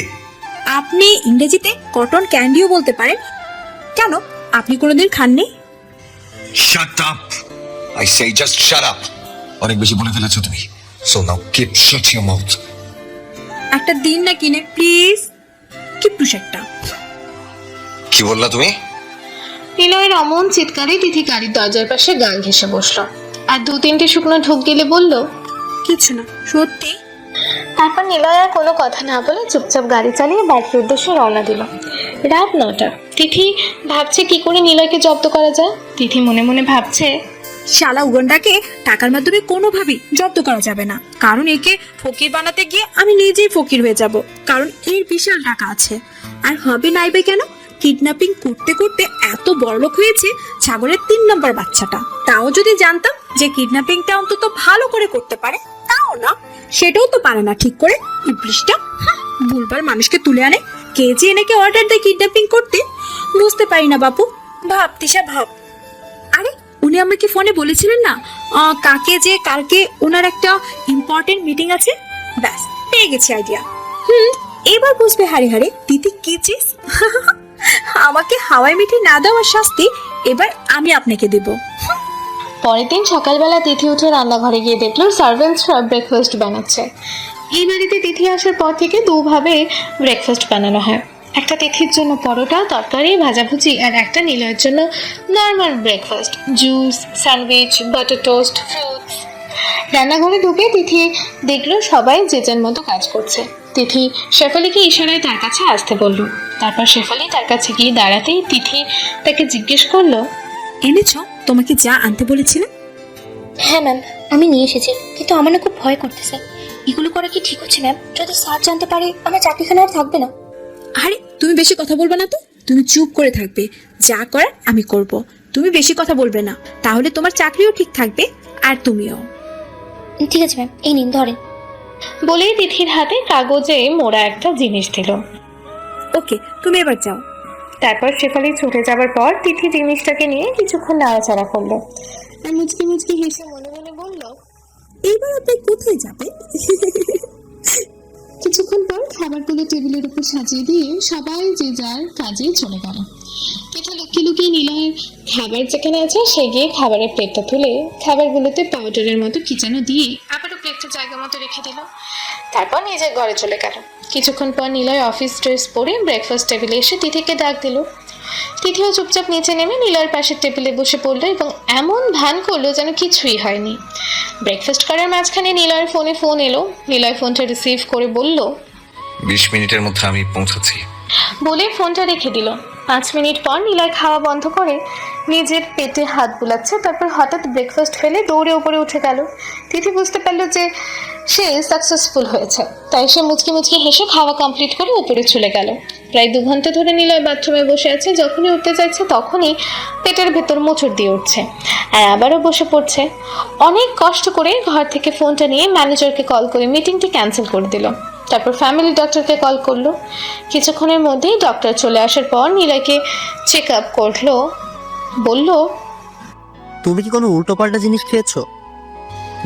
আপনি ইংরেজিতে কটন ক্যান্ডিও বলতে পারেন। কেন, আপনি কোনোদিন খাননি? Shut up, I say just shut up. অনেক বেশি বলে ফেলেছো তুমি, so now keep shut your mouth. একটা দিন না কিনে প্লিজ, কি একটা। কি বললা তুমি? নিলয়ের অমন চিৎকারে তিথি গাড়ির দরজার পাশে গাল ঘেঁষে বসলো আর 2-3টে শুকনো ঢোক গেলে বলল, কিছু না, সত্যি। তারপর নিলয় আর কোনো কথা না বলে চুপচাপ গাড়ি চালিয়ে বাড়ির উদ্দেশ্যে রওনা দিল। রাত 9টা। তিথি ভাবছে কি করে নিলয়কে জব্দ করা যায়। তিথি মনে মনে ভাবছে, শালা উগন্ডাকে টাকার মাধ্যমে কোনোভাবেই জব্দ করা যাবে না, কারণ একে ফকির বানাতে গিয়ে আমি নিজেই ফকির হয়ে যাব, কারণ এর বিশাল টাকা আছে। আর হবে নাইবে কেন, কিডন্যাপিং করতে করতে এত বড়লোক হয়েছে ছাগলের 3 নম্বর বাচ্চাটা। তাও যদি জানতাম যে কিডন্যাপিংটা অন্তত ভালো করে করতে পারে, তাও না, সেটাও তো পারে না ঠিক করে। ইবলিশটা ভুলবার মানুষকে তুলে আনে, কে যে এনেকে অর্ডার দেয় কিডন্যাপিং করতে, বুঝতে পারি না বাপু। ভাব তিশা ভাব। আরে উনি আমাকে ফোনে বলেছিলেন না কাকে যে কালকে ওনার একটা ইম্পর্টেন্ট মিটিং আছে। ব্যাস পেয়ে গেছি আইডিয়া। এবার বুঝবে হারে হারে তিথি কি চিজ। আমাকে হাওয়াই মিঠাই না দেওয়ার শাস্তি এবার আমি আপনাকে দেব। পরের দিন সকালবেলা তিথি উঠে রান্নাঘরে গিয়ে দেখলো সার্ভেন্টসরা ব্রেকফাস্ট বানাচ্ছে। এই বাড়িতে তিথি আসার পর থেকে দুভাবে ব্রেকফাস্ট বানানো হয়, একটা তিথির জন্য পরোটা, তরকারি, ভাজাভুজি, আর একটা নিলয়ের জন্য normal breakfast, juice, sandwich, butter toast, fruits. রান্নাঘরে ঢুকে তিথি দেখলো সবাই যে যার মতো কাজ করছে। তিথি শেফালিকে ইশারায় তার কাছে আসতে বলল। তারপর শেফালি তার কাছে গিয়ে দাঁড়াতেই তিথি তাকে জিজ্ঞেস করলো, এনেছো তোমাকে যা আনতে বলেছিলাম? হ্যাঁ ম্যাম, আমি নিয়ে এসেছি, কিন্তু আমার না খুব ভয় করতেছে। এগুলো করা কি ঠিক হচ্ছে ম্যাম? যদি স্যার জানতে পারে আমার চাকরিখানা আর থাকবে না। আরে তুমি বেশি কথা বলবে না তো, তুমি চুপ করে থাকবে, যা করার আমি করব। তুমি বেশি কথা বলবে না, তাহলে তোমার চাকরিও ঠিক থাকবে আর তুমিও। ঠিক আছে ম্যাম, এই নিন ধরেন। বলেই তিথির হাতে কাগজে মোড়া একটা জিনিস দিল। ওকে, তুমি এবার যাও। তারপর শেফালি ছুটে যাবার পর তিথি জিনিসটাকে নিয়ে কিছুক্ষণ নাড়াচাড়া করলো আর মুচকি মুচকি হেসে মনে মনে বলল, এইবার আপনি কোথায় যাবেন? কিছুক্ষণ পর খাবারগুলো টেবিলের উপর সাজিয়ে দিয়ে সবাই যে যার কাজে চলে গেল। তিথি লুকিয়ে লুকিয়ে নিলয়ের খাবার যেখানে আছে সে গিয়ে খাবারের প্লেটটা তুলে খাবারগুলোতে পাউডারের মতো কি যেন দিয়ে আবারও প্লেটটা জায়গা মতো রেখে দিল। তারপর নিজের ঘরে চলে গেল। কিছুক্ষণ পর নিলয় অফিস ড্রেস পরে ব্রেকফাস্ট টেবিলে এসে তিথিকে ডাক দিল। তিথিও চুপচাপ নিচে নেমে নিলয়ের পাশের টেবিলে বসে পড়লো এবং এমন ভান করলো যেন কিছুই হয়নি। ব্রেকফাস্ট করার মাঝখানে নিলয়ের ফোনে ফোন এলো। নিলয় ফোনটা রিসিভ করে বলল, 20 মিনিটের মধ্যে আমি পৌঁছাচ্ছি। বলে ফোনটা রেখে দিল। 5 মিনিট পর নিলয় খাওয়া বন্ধ করে নিজের পেটে হাত বুলাচ্ছে, তারপর হঠাৎ ব্রেকফাস্ট ফেলে দৌড়ে উপরে উঠে গেল। তিথি বুঝতে পারলো যে সে সাকসেসফুল হয়েছে, তাই সে মুচকি মুচকি হেসে খাওয়া কমপ্লিট করে উপরে চলে গেল। প্রায় 2 ঘন্টা ধরে নিলয় বাথরুমে বসে আছে, যখনই উঠতে চাইছে তখনই পেটের ভেতর মোচড় দিয়ে উঠছে আর আবারও বসে পড়ছে। অনেক কষ্ট করে ঘর থেকে ফোনটা নিয়ে ম্যানেজারকে কল করে মিটিংটি ক্যান্সেল করে দিল। তারপর ফ্যামিলি ডক্টরকে কল করলো। কিছুক্ষণের মধ্যেই ডক্টর চলে আসার পর নিলয়কে চেক আপ করলো। বলল, তুমি কি কোনো উল্টোপাল্টা জিনিস খেয়েছো?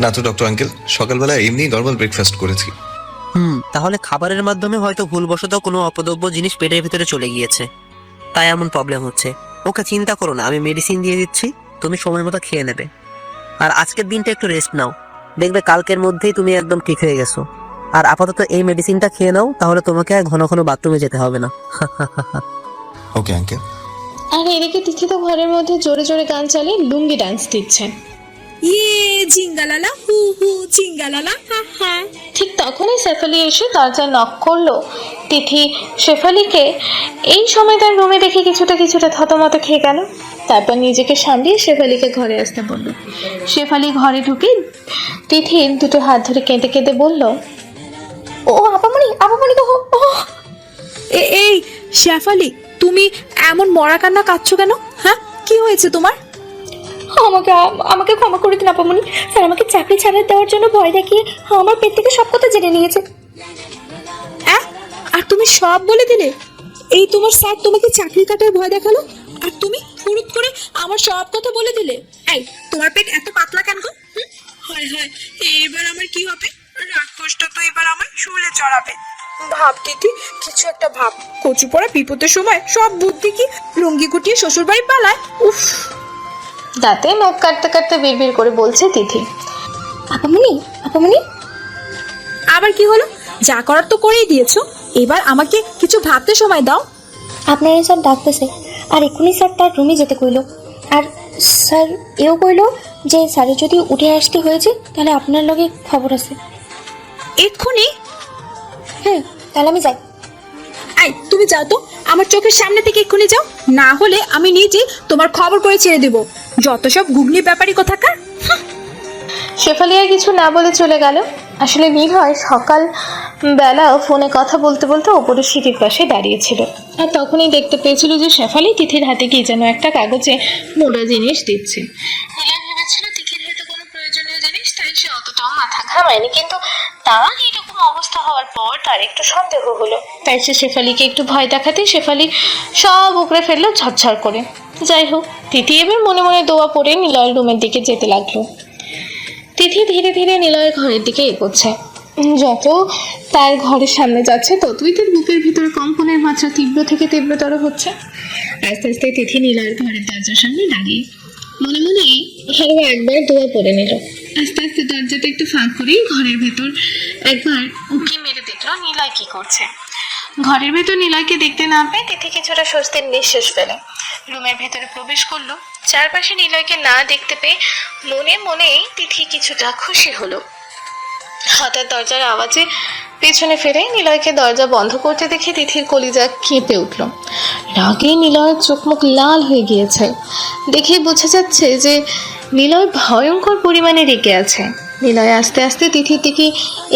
না তো ডক্টর আঙ্কেল, সকালবেলা এমনি নর্মাল ব্রেকফাস্ট করেছি। তাহলে খাবারের মাধ্যমে হয়তো ভুলবশত কোনো অপদ্রব্য জিনিস পেটের ভিতরে চলে গিয়েছে, তাই এমন প্রবলেম হচ্ছে। ওকে চিন্তা করো না, আমি মেডিসিন দিয়ে দিচ্ছি, তুমি সময় মতো খেয়ে নেবে। আর আজকের দিনটা একটু রেস্ট নাও, দেখবে কালকের মধ্যেই তুমি একদম ঠিক হয়ে গেছো। আর আপাতত এই মেডিসিনটা খেয়ে নাও, তাহলে তোমাকে আর ঘন ঘন বাথরুমে যেতে হবে না। Okay uncle. আর এদিকে তিথি তো ঘরের মধ্যে জোরে জোরে গান চালিয়ে লুঙ্গি ডান্স দিচ্ছে। জিঙ্গালালা হু হু জিঙ্গালালা হা হা। ঠিক তখনই শেফালি এসে দরজায় নক করলো। তিথি শেফালিকে এই সময় তার রুমে দেখে কিছুটা থতমত খেয়ে গেল। তারপর নিজেকে সামলিয়ে শেফালিকে ঘরে আসতে বলল। শেফালি ঘরে ঢুকে তিথির দুটো হাত ধরে কেঁদে কেঁদে বলল, ও আপামনি গো, ও এই শেফালি, তুমি এমন মরা কান্না কাঁদছো কেন? হ্যাঁ, কি হয়েছে তোমার? আমাকে আমাকে ক্ষমা করে দিন আপামনি। স্যার আমাকে চাকরি ছাড়া দেওয়ার জন্য ভয় দেখিয়ে আমার পেট থেকে সব কথা জেনে নিয়েছে। আর তুমি সব বলে দিলে? এই তোমার স্যার তোমাকে চাকরি কাটার ভয় দেখালো, আর তুমি হুড়ুট করে আমার সব কথা বলে দিলে? এই, তোমার পেট এত পাতলা কেন গো? হায় হায়, এবার আমার কি হবে? রাক্ষসটা তো এবার আমার শুলে চড়াবে। ভাব দিদি, কিছু একটা ভাব। কচু পড়া বিপদের সময় সব বুদ্ধি কি লুঙ্গি গুটিয়ে শ্বশুর বাড়ি পালায়? উফ! দাঁতে নখ কাটতে কাটতে বিড়বিড় করে বলছে তিথি। আপামনি আবার কি হলো? যা করার তো করেই দিয়েছো, এবার আমাকে কিছু ভাবতে সময় দাও। আপনারা স্যার ডাকতেছে, আর এক্ষুনি স্যার তার রুমে যেতে কইলো। আর স্যার এও কইলো যে স্যারের যদি উঠে আসতে হয়েছে তাহলে আপনার লগে খবর আছে। এক্ষুনি? তাহলে আমি যাই। আই, তুমি যাও তো, আমার চোখের সামনে থেকে এক্ষুনি যাও, না হলে আমি নিজে তোমার খবর করে ছেড়ে দেব। যত সব গুগলি ব্যাপারই কোথাকার। শেফালি আর কিছু না বলে চলে গেল। আসলে নিলয় সকাল বেলা ফোনে কথা বলতে বলতে ওপরে সিঁড়ির পাশে দাঁড়িয়েছিল, আর তখনই দেখতে পেয়েছিল যে শেফালি তিথির হাতে কি যেন একটা কাগজে মোড়া জিনিস দিচ্ছে। নিলয় ভেবেছিল তিথির হাতে কোনো প্রয়োজনীয় জিনিস, তাই সে অতটাও মাথা ঘামায়নি, কিন্তু তার এরকম অবস্থা হওয়ার পর তার একটু সন্দেহ হলো। তাই সে শেফালিকে একটু ভয় দেখাতে শেফালি সব উপড়ে ফেললো ঝরঝর করে। যাই হোক, তিথি এবার মনে মনে দোয়া পড়ে নিলয়ের রুমের দিকে যেতে লাগলো। তিথি ধীরে ধীরে নিলয়ের ঘরের দিকে এগোচ্ছে। যত তার ঘরের সামনে যাচ্ছে ততই তার বুকের ভিতরে কম্পনের মাত্রা তীব্র থেকে তীব্রতর হচ্ছে। আস্তে আস্তে তিথি নিলয়ের ঘরের দরজার সামনে দাঁড়িয়ে মনে মনে আরো একবার দোয়া পড়ে নিল। আস্তে আস্তে দরজাটা একটু ফাঁক করেই ঘরের ভেতর একবার উঁকি মেরে দেখলো নিলয় কি করছে। ঘরের ভেতর নিলয়কে দেখতে না পেয়ে তিথি কিছুটা স্বস্তির নিঃশ্বাস ফেলে রুমের ভেতরে প্রবেশ করলো। চারপাশে নিলয়কে না দেখতে পেয়ে মনে মনেই তিথি কিছুটা খুশি হলো। হঠাৎ দরজার আওয়াজে পেছনে ফিরে নিলয়কে দরজা বন্ধ করতে দেখে তিথির কলিজা কেঁপে উঠল। রাগে নিলয়ের চোখ মুখ লাল হয়ে গিয়েছে। দেখে বোঝা যাচ্ছে যে নিলয় ভয়ঙ্কর পরিমাণে রেগে আছে। নিলয় আস্তে আস্তে তিথির দিকে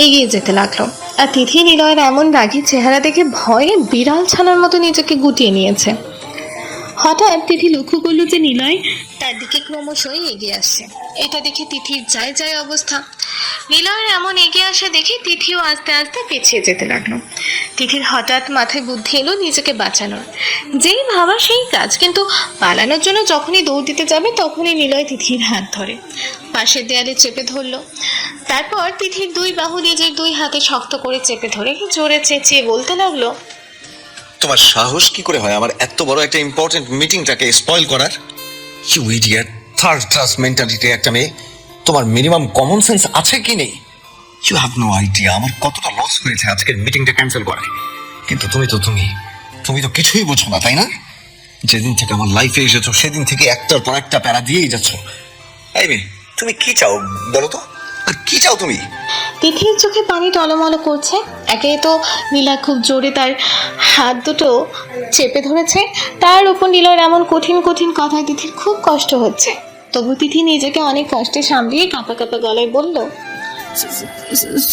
এগিয়ে যেতে লাগলো, আর তিথি নিলয়ের এমন রাগী চেহারা দেখে ভয়ে বিড়াল ছানার মতো নিজেকে গুটিয়ে নিয়েছে। হঠাৎ তিথি লক্ষ্য করলো যে নিলয় তার দিকে ক্রমশই এগিয়ে আসছে। এটা দেখে তিথির যায় যায় অবস্থা। নিলয়ের এমন এগিয়ে আসা দেখে তিথিও আস্তে আস্তে পিছিয়ে যেতে লাগলো। তিথির হঠাৎ মাথায় বুদ্ধি এলো নিজেকে বাঁচানোর। যেই ভাবা সেই কাজ, কিন্তু পালানোর জন্য যখনই দৌড় দিতে যাবে তখনই নিলয় তিথির হাত ধরে পাশের দেয়ালে চেপে ধরলো। তারপর তিথির দুই বাহু নিজের দুই হাতে শক্ত করে চেপে ধরে জোরে চেঁচিয়ে বলতে লাগলো, তোমার সাহস কি করে হয় আমার এত বড় একটা ইম্পর্টেন্ট মিটিংটাকে স্পয়েল করার? You idiot, third class mentality একটা মেয়ে। তোমার মিনিমাম কমন সেন্স আছে কি নেই? ইউ হ্যাভ নো আইডিয়া আমার কতটা লস হয়েছে আজকের মিটিংটা ক্যান্সেল করায়। কিন্তু তুমি তো কিছুই বোঝো না, তাই না? যেদিন থেকে আমার লাইফে এসেছো সেদিন থেকে একটার পর একটা প্যারা দিয়েই যাচ্ছ। এই মেয়ে, তুমি কি চাও বলো তো? আর কি চাও তুমি? তিথির চোখে পানি টলমল করছে। একে তো নীলা খুব জোরে তার হাত দুটো চেপে ধরেছে, তার উপর নীলার এমন কঠিন কঠিন কথায় তিথির খুব কষ্ট হচ্ছে। তবু তিথি নিজেকে অনেক কষ্টে সামলিয়ে কাঁপা কাঁপা গলায় বলল,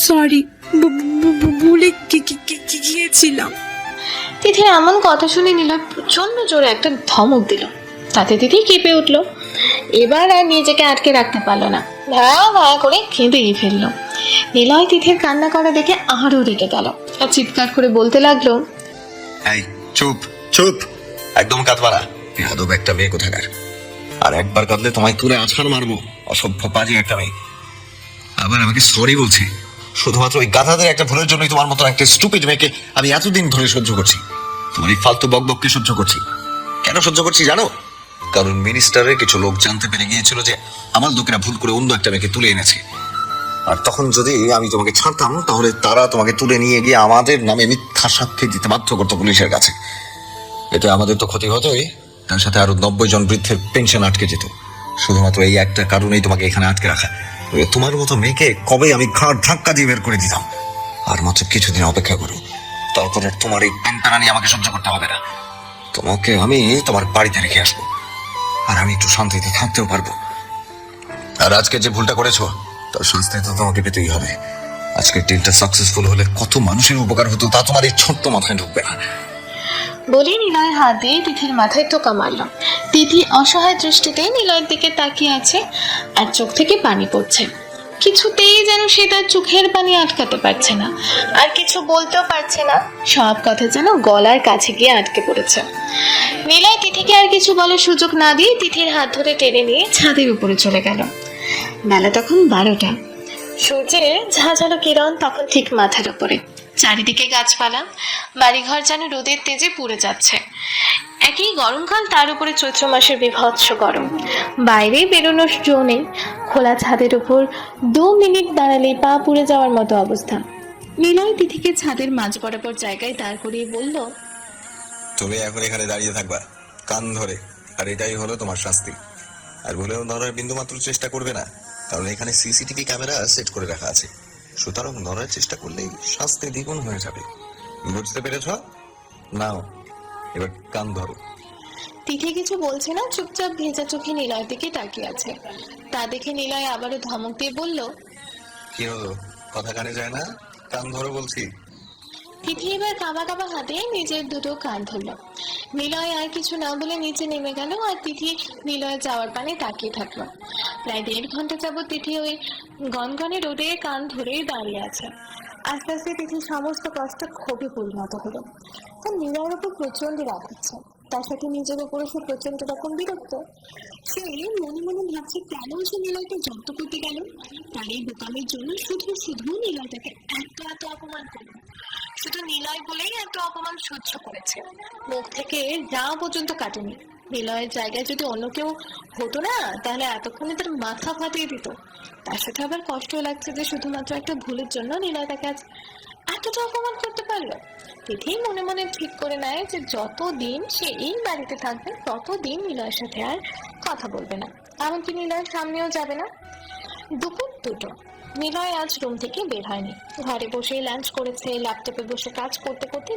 সরি, ভুলে গিয়েছিলাম। তিথির এমন কথা শুনে নীলয় প্রচন্ড জোরে একটা ধমক দিল। তাতে তিথি কেঁপে উঠল। এবার আর নিজেকে আটকে রাখতে পারলো না, ভা করে কেঁদেই ফেললো। নিলয় তিথির কান্না করা দেখে আরো রেগে গেল আর চিৎকার করে বলতে লাগলো, এই চুপ চুপ, একদম কাঁদবা না, বেয়াদব একটা মেয়ে কোথাকার। আর একবার কাঁদলে তোমায় তুলে আছাড় মারবো, অসভ্য পাজি একটা মেয়ে। আবার আমাকে সরি বলছে শুধুমাত্র ওই গাধাদের একটা ভুলের জন্যই তোমার মতো একটা স্টুপিড মেয়েকে আমি এতদিন ধরে সহ্য করছি। তোমার এই ফালতু বকবককে সহ্য করছি। কেন সহ্য করছি জানো? কারণ মিনিস্টারের কিছু লোক জানতে পেরে গিয়েছিল যে আমার লোকেরা ভুল করে অন্য একটা মেয়েকে তুলে এনেছে। আর তখন যদি আমি তোমাকে ছাড়তাম তাহলে তারা তোমাকে তুলে নিয়ে গিয়ে আমাদের নামে মিথ্যা সাক্ষী দিতে বাধ্য করতো পুলিশের কাছে। এতে আমাদের তো ক্ষতি হতোই, তার সাথে আরো 90 জন বৃদ্ধের পেনশন আটকে যেত। শুধুমাত্র এই একটা কারণেই তোমাকে এখানে আটকে রাখা। তোমার মতো মেয়েকে কবে আমি ঘাড় ধাক্কা দিয়ে বের করে দিতাম। আর মাত্র কিছুদিন অপেক্ষা করো, তারপর তোমার এই প্যান্টানা নিয়ে আমাকে সহ্য করতে হবে না। তোমাকে আমি তোমার বাড়িতে রেখে আসবো। আর আমি একটু শান্তিতে থাকতেও পারবো। আর আজকে যে ভুলটা করেছো তার শাস্তি তো তোমাকে পেতেই হবে। আজকের দিনটা সাকসেসফুল হলে কত মানুষের উপকার হতো তা তোমার এই ছোট্ট মাথায় ঢুকবে না। বলে নিলয় হাত দিয়ে তিথির মাথায় টোকা মারল। তিথি অসহায় দৃষ্টিতে নিলয়ের দিকে তাকিয়ে আছে আর চোখ থেকে পানি পড়ছে। কিছুতেই যেন সে তার চোখের পানি আটকাতে পারছে না, আর কিছু বলতেও পারছে না। সব কথা যেন গলার কাছে গিয়ে আটকে পড়েছে। নিলয় তিথিকে আর কিছু বলার সুযোগ না দিয়ে তিথির হাত ধরে টেনে নিয়ে ছাদের উপরে চলে গেল। বেলা তখন 12টা। সূর্যের ঝাঁঝালো কিরণ তখন ঠিক মাথার উপরে। চারিদিকে গাছপালা, বাড়িঘর যেন রোদের তেজে পুড়ে যাচ্ছে। একই গরমকাল, তার উপরে চৈত্র মাসের বিভৎস গরম। বাইরে বেরোনোর জো নেই। খোলা ছাদের উপর 2 মিনিট দাঁড়ালে পা পুড়ে যাওয়ার মতো অবস্থা। নিলয় তিথিকে ছাদের মাঝ বরাবর জায়গায় দাঁড় করিয়ে বলল, তুমি এখন এখানে দাঁড়িয়ে থাকবা কান ধরে, আর এটাই হলো তোমার শাস্তি। আর ভুলেও নড়ার বিন্দু মাত্র চেষ্টা করবে না, কারণ এখানে সিসিটিভি ক্যামেরা সেট করে রাখা আছে। সুতরাং নড়ার চেষ্টা করলেই শাস্তি দ্বিগুণ হয়ে যাবে। বুঝতে পেরেছ? নাও এবার কান ধরো। তিথি কিছু বলছে না, চুপচাপ ভেজা চোখে নিলয়ের দিকে তাকিয়ে আছে। তা দেখে নিলয় আবারও ধমক দিয়ে বলল, কি হলো, কথা কানে যায় না? কান ধরো বলছি। তিথি এবার কাবা কাবা হাতে নিজের দুটো কান ধরল। নিলয় আর কিছু না বলে নিচে নেমে গেল, আর তিথি নিলয় যাওয়ার পানে তাকিয়ে থাকলো। প্রায় 1.5 ঘন্টা যাবত তিথি ওই গনগনে রোদে কান ধরেই দাঁড়িয়ে আছে। আস্তে আস্তে তিথির সমস্ত কষ্ট ক্ষোভে পরিণত হলো। তার নিলয়ের উপর প্রচন্ড রাগ হচ্ছে, তার সাথে নিজের উপরে সে প্রচন্ড রকম বিরক্ত। সে মনে মনে ভাবছে কেন সে নিলয়কে জব্দ করতে গেল। তার এই বোকামের জন্য শুধু শুধু নিলয় তাকে এত অপমান করলো। শুধু নিলয় বলেই এত অপমান সহ্য করেছে, মুখ থেকে যা পর্যন্ত কাটেনি। নিলয়ের জায়গায় যদি অন্য কেউ হতো না, তাহলে এতক্ষণে তার মাথা ফাটিয়ে দিত। তার সাথে আবার কষ্ট লাগছে যে শুধুমাত্র একটা ভুলের জন্য নিলয় তাকে আজ এতটা অপমান করতে পারলো। তিথি মনে মনে ঠিক করে নেয় যে যতদিন সে এই বাড়িতে থাকবে ততদিন নিলয়ের সাথে আর কথা বলবে না, এমনকি নিলয়ের সামনেও যাবে না। দুপুর 2টো। নিলয় আজ রুম থেকে বের হয়নি, ঘরে বসেই লাঞ্চ করেছে। ল্যাপটপে বসে কাজ করতে করতে